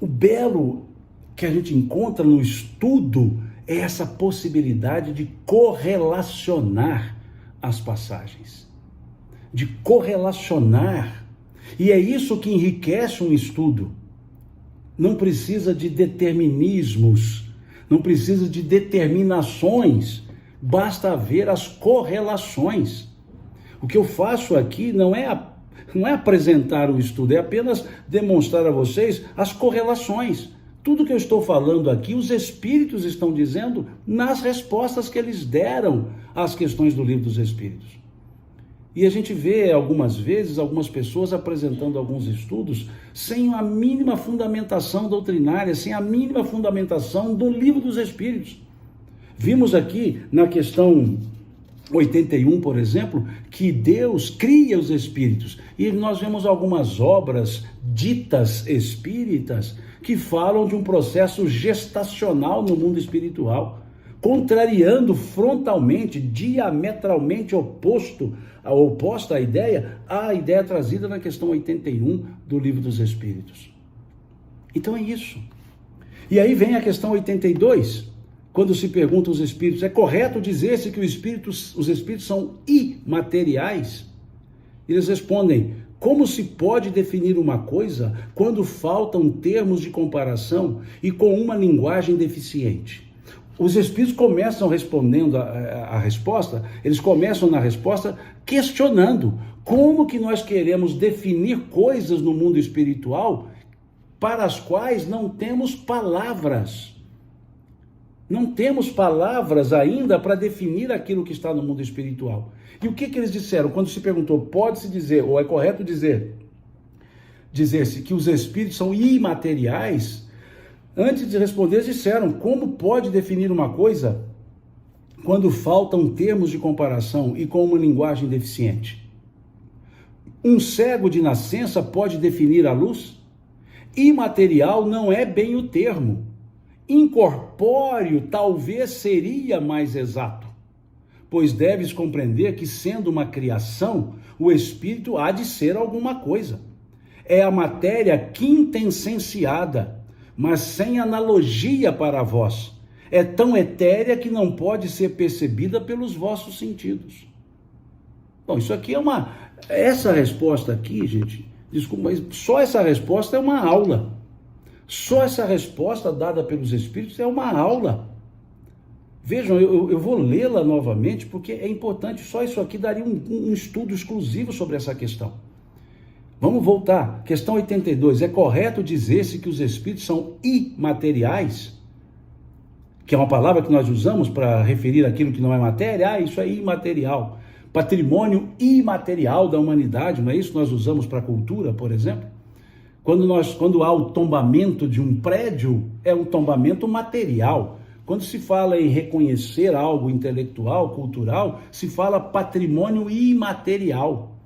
O belo que a gente encontra no estudo é essa possibilidade de correlacionar as passagens. De correlacionar. E é isso que enriquece um estudo. Não precisa de determinismos, não precisa de determinações, basta ver as correlações. O que eu faço aqui não é apresentar o estudo, é apenas demonstrar a vocês as correlações. Tudo que eu estou falando aqui, os Espíritos estão dizendo nas respostas que eles deram às questões do Livro dos Espíritos. E a gente vê algumas vezes algumas pessoas apresentando alguns estudos sem a mínima fundamentação doutrinária, sem a mínima fundamentação do Livro dos Espíritos. Vimos aqui na questão 81, por exemplo, que Deus cria os espíritos. E nós vemos algumas obras ditas espíritas que falam de um processo gestacional no mundo espiritual, contrariando frontalmente, diametralmente oposto a oposta à ideia, a ideia trazida na questão 81 do Livro dos Espíritos. Então é isso. E aí vem a questão 82, quando se pergunta aos espíritos, é correto dizer-se que os espíritos são imateriais? Eles respondem, como se pode definir uma coisa quando faltam termos de comparação e com uma linguagem deficiente? Os espíritos começam respondendo a resposta, eles começam na resposta questionando como que nós queremos definir coisas no mundo espiritual para as quais não temos palavras. Não temos palavras ainda para definir aquilo que está no mundo espiritual. E o que eles disseram? Quando se perguntou, pode-se dizer, ou é correto dizer-se que os espíritos são imateriais, antes de responder, eles disseram, como pode definir uma coisa quando faltam termos de comparação e com uma linguagem deficiente? Um cego de nascença pode definir a luz? Imaterial não é bem o termo. Incorpóreo talvez seria mais exato, pois deves compreender que, sendo uma criação, o espírito há de ser alguma coisa. É a matéria quintessenciada, mas sem analogia para vós. É tão etérea que não pode ser percebida pelos vossos sentidos. Bom, isso aqui essa resposta aqui, gente, desculpa, mas só essa resposta é uma aula. Só essa resposta dada pelos espíritos é uma aula. Vejam, eu vou lê-la novamente porque é importante, só isso aqui daria um estudo exclusivo sobre essa questão. Vamos voltar, questão 82, é correto dizer-se que os espíritos são imateriais? Que é uma palavra que nós usamos para referir aquilo que não é matéria, isso é imaterial. Patrimônio imaterial da humanidade, não é isso que nós usamos para a cultura, por exemplo? Quando há o tombamento de um prédio, é um tombamento material. Quando se fala em reconhecer algo intelectual, cultural, se fala patrimônio imaterial.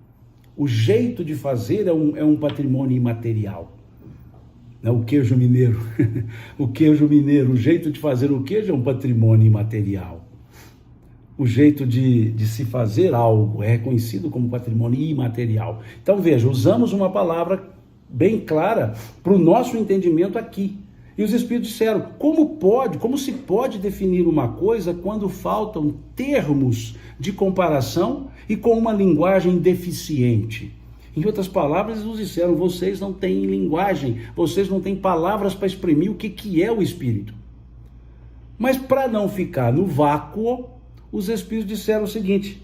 O jeito de fazer é um patrimônio imaterial. O queijo mineiro. O queijo mineiro, o jeito de fazer o queijo é um patrimônio imaterial. O jeito de se fazer algo é reconhecido como patrimônio imaterial. Então veja, usamos uma palavra bem clara para o nosso entendimento aqui. E os espíritos disseram, como se pode definir uma coisa quando faltam termos de comparação e com uma linguagem deficiente? Em outras palavras, eles nos disseram, vocês não têm linguagem, vocês não têm palavras para exprimir o que é o espírito. Mas para não ficar no vácuo, os espíritos disseram o seguinte,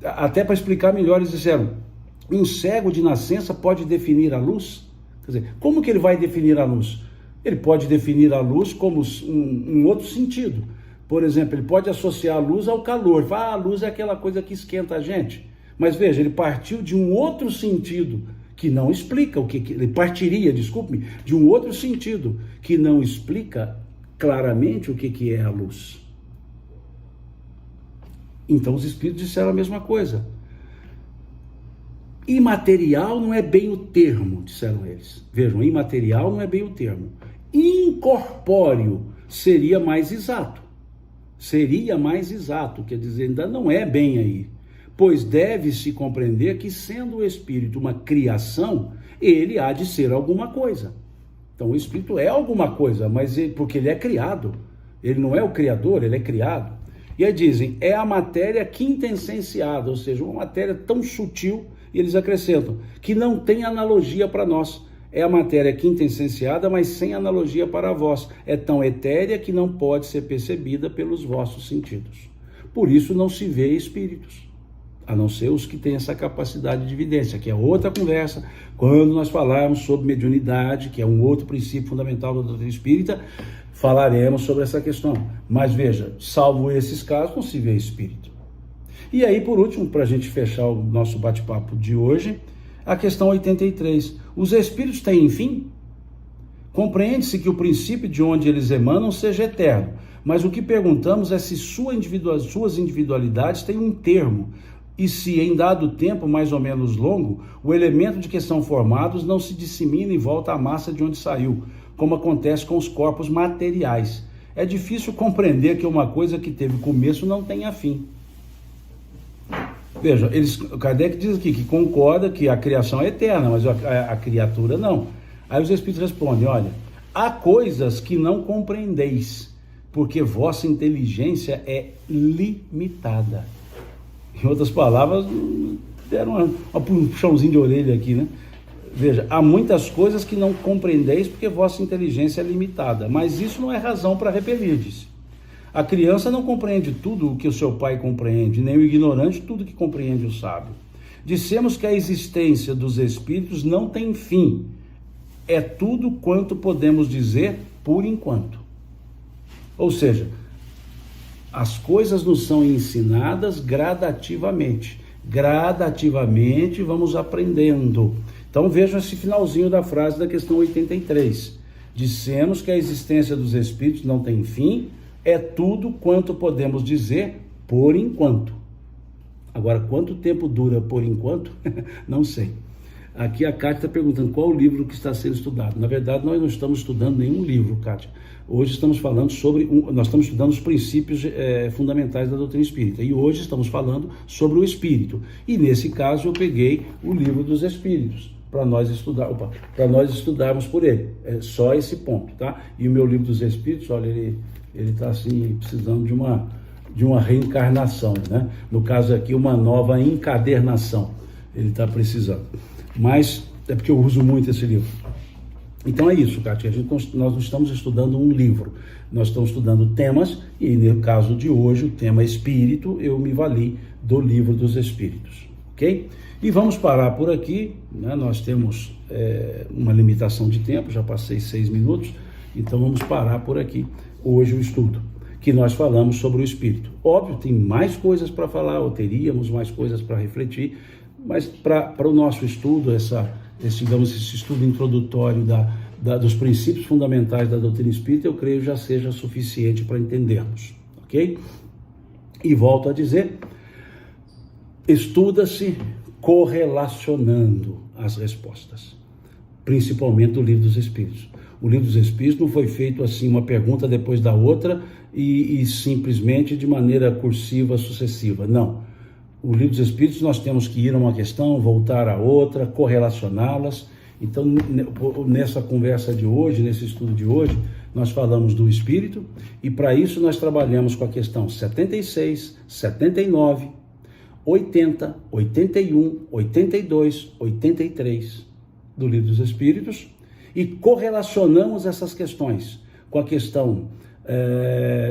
até para explicar melhor, eles disseram, um cego de nascença pode definir a luz? Quer dizer, como que ele vai definir a luz? Ele pode definir a luz como um outro sentido. Por exemplo, ele pode associar a luz ao calor. A luz é aquela coisa que esquenta a gente. Mas veja, ele partiu de um outro sentido que não explica ele partiria, desculpe-me, de um outro sentido que não explica claramente o que é a luz. Então os espíritos disseram a mesma coisa. Imaterial não é bem o termo, disseram eles. Vejam, imaterial não é bem o termo. Incorpóreo seria mais exato. Seria mais exato, quer dizer, ainda não é bem aí. Pois deve-se compreender que, sendo o espírito uma criação, ele há de ser alguma coisa. Então o espírito é alguma coisa, mas porque ele é criado. Ele não é o criador, ele é criado. E aí dizem, é a matéria quintessenciada, ou seja, uma matéria tão sutil, e eles acrescentam, que não tem analogia para nós. É a matéria quintessenciada, mas sem analogia para vós. É tão etérea que não pode ser percebida pelos vossos sentidos. Por isso não se vê espíritos, a não ser os que têm essa capacidade de evidência, que é outra conversa. Quando nós falarmos sobre mediunidade, que é um outro princípio fundamental da doutrina espírita, falaremos sobre essa questão. Mas veja, salvo esses casos, não se vê espírito. E aí, por último, para a gente fechar o nosso bate-papo de hoje, a questão 83. Os espíritos têm fim? Compreende-se que o princípio de onde eles emanam seja eterno, mas o que perguntamos é se suas individualidades têm um termo, e se em dado tempo mais ou menos longo, o elemento de que são formados não se dissemina e volta à massa de onde saiu, como acontece com os corpos materiais. É difícil compreender que uma coisa que teve começo não tenha fim. Veja, Kardec diz aqui que concorda que a criação é eterna, mas a criatura não. Aí os Espíritos respondem, olha, há coisas que não compreendeis, porque vossa inteligência é limitada. Em outras palavras, deram um puxãozinho de orelha aqui, né? Veja, há muitas coisas que não compreendeis porque vossa inteligência é limitada, mas isso não é razão para repelirdes. A criança não compreende tudo o que o seu pai compreende, nem o ignorante tudo que compreende o sábio. Dissemos que a existência dos espíritos não tem fim. É tudo quanto podemos dizer por enquanto. Ou seja, as coisas nos são ensinadas gradativamente. Gradativamente vamos aprendendo. Então vejam esse finalzinho da frase da questão 83. Dissemos que a existência dos espíritos não tem fim, é tudo quanto podemos dizer por enquanto. Agora, quanto tempo dura por enquanto? Não sei. Aqui a Kátia está perguntando qual o livro que está sendo estudado. Na verdade, nós não estamos estudando nenhum livro, Kátia. Hoje estamos falando nós estamos estudando os princípios fundamentais da doutrina espírita. E hoje estamos falando sobre o espírito. E nesse caso eu peguei o livro dos espíritos para nós estudarmos por ele. É só esse ponto, tá? E o meu livro dos espíritos, olha, ele está assim precisando de uma reencarnação, né? No caso aqui, uma nova encadernação. Ele está precisando. Mas é porque eu uso muito esse livro. Então é isso, Kátia. Nós não estamos estudando um livro, nós estamos estudando temas, e no caso de hoje, o tema espírito, eu me vali do livro dos espíritos, ok? E vamos parar por aqui, né? Nós temos uma limitação de tempo, já passei 6 minutos, então vamos parar por aqui hoje o estudo, que nós falamos sobre o espírito. Óbvio, tem mais coisas para falar, ou teríamos mais coisas para refletir, mas para o nosso estudo, esse estudo introdutório dos princípios fundamentais da doutrina espírita, eu creio já seja suficiente para entendermos, ok? E volto a dizer, estuda-se correlacionando as respostas, principalmente do Livro dos Espíritos. O Livro dos Espíritos não foi feito assim, uma pergunta depois da outra e simplesmente de maneira cursiva, sucessiva, não. O Livro dos Espíritos nós temos que ir a uma questão, voltar a outra, correlacioná-las. Então, nessa conversa de hoje, nesse estudo de hoje, nós falamos do espírito e para isso nós trabalhamos com a questão 76, 79, 80, 81, 82, 83 do Livro dos Espíritos e correlacionamos essas questões com a questão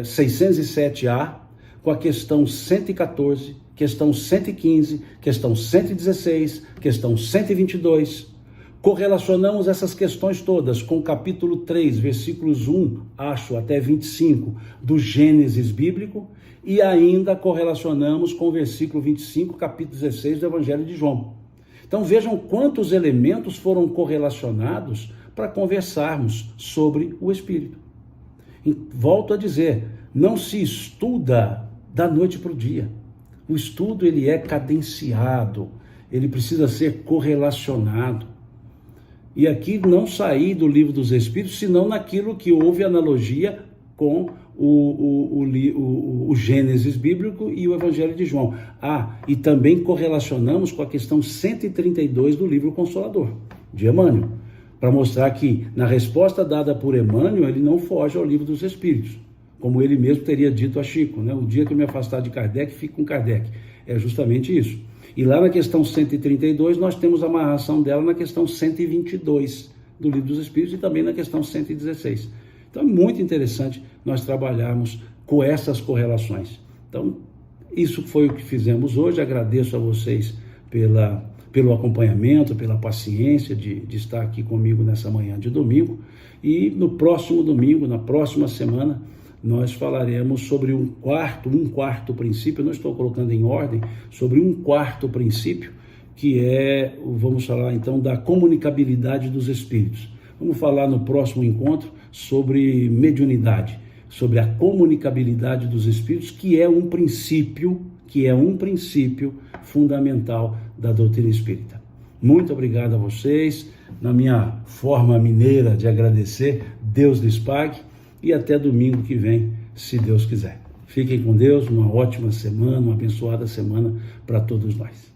607A, com a questão 114, questão 115, questão 116, questão 122. Correlacionamos essas questões todas com o capítulo 3, versículos 1, até 25, do Gênesis bíblico, e ainda correlacionamos com o versículo 25, capítulo 16 do Evangelho de João. Então vejam quantos elementos foram correlacionados para conversarmos sobre o Espírito. E volto a dizer, não se estuda da noite para o dia. O estudo ele é cadenciado, ele precisa ser correlacionado. E aqui não sair do Livro dos Espíritos, senão naquilo que houve analogia com o Gênesis bíblico e o Evangelho de João. E também correlacionamos com a questão 132 do livro Consolador, de Emmanuel, para mostrar que na resposta dada por Emmanuel, ele não foge ao Livro dos Espíritos, como ele mesmo teria dito a Chico, né? O dia que eu me afastar de Kardec, fico com Kardec. É justamente isso. E lá na questão 132, nós temos a amarração dela na questão 122 do Livro dos Espíritos e também na questão 116. Então é muito interessante nós trabalharmos com essas correlações. Então, isso foi o que fizemos hoje. Agradeço a vocês pelo acompanhamento, pela paciência de estar aqui comigo nessa manhã de domingo. E no próximo domingo, na próxima semana, nós falaremos sobre um quarto princípio, eu não estou colocando em ordem, sobre um quarto princípio, que vamos falar então da comunicabilidade dos espíritos. Vamos falar no próximo encontro sobre mediunidade, sobre a comunicabilidade dos espíritos, que é um princípio fundamental da doutrina espírita. Muito obrigado a vocês, na minha forma mineira de agradecer, Deus lhes pague, e até domingo que vem, se Deus quiser. Fiquem com Deus, uma ótima semana, uma abençoada semana para todos nós.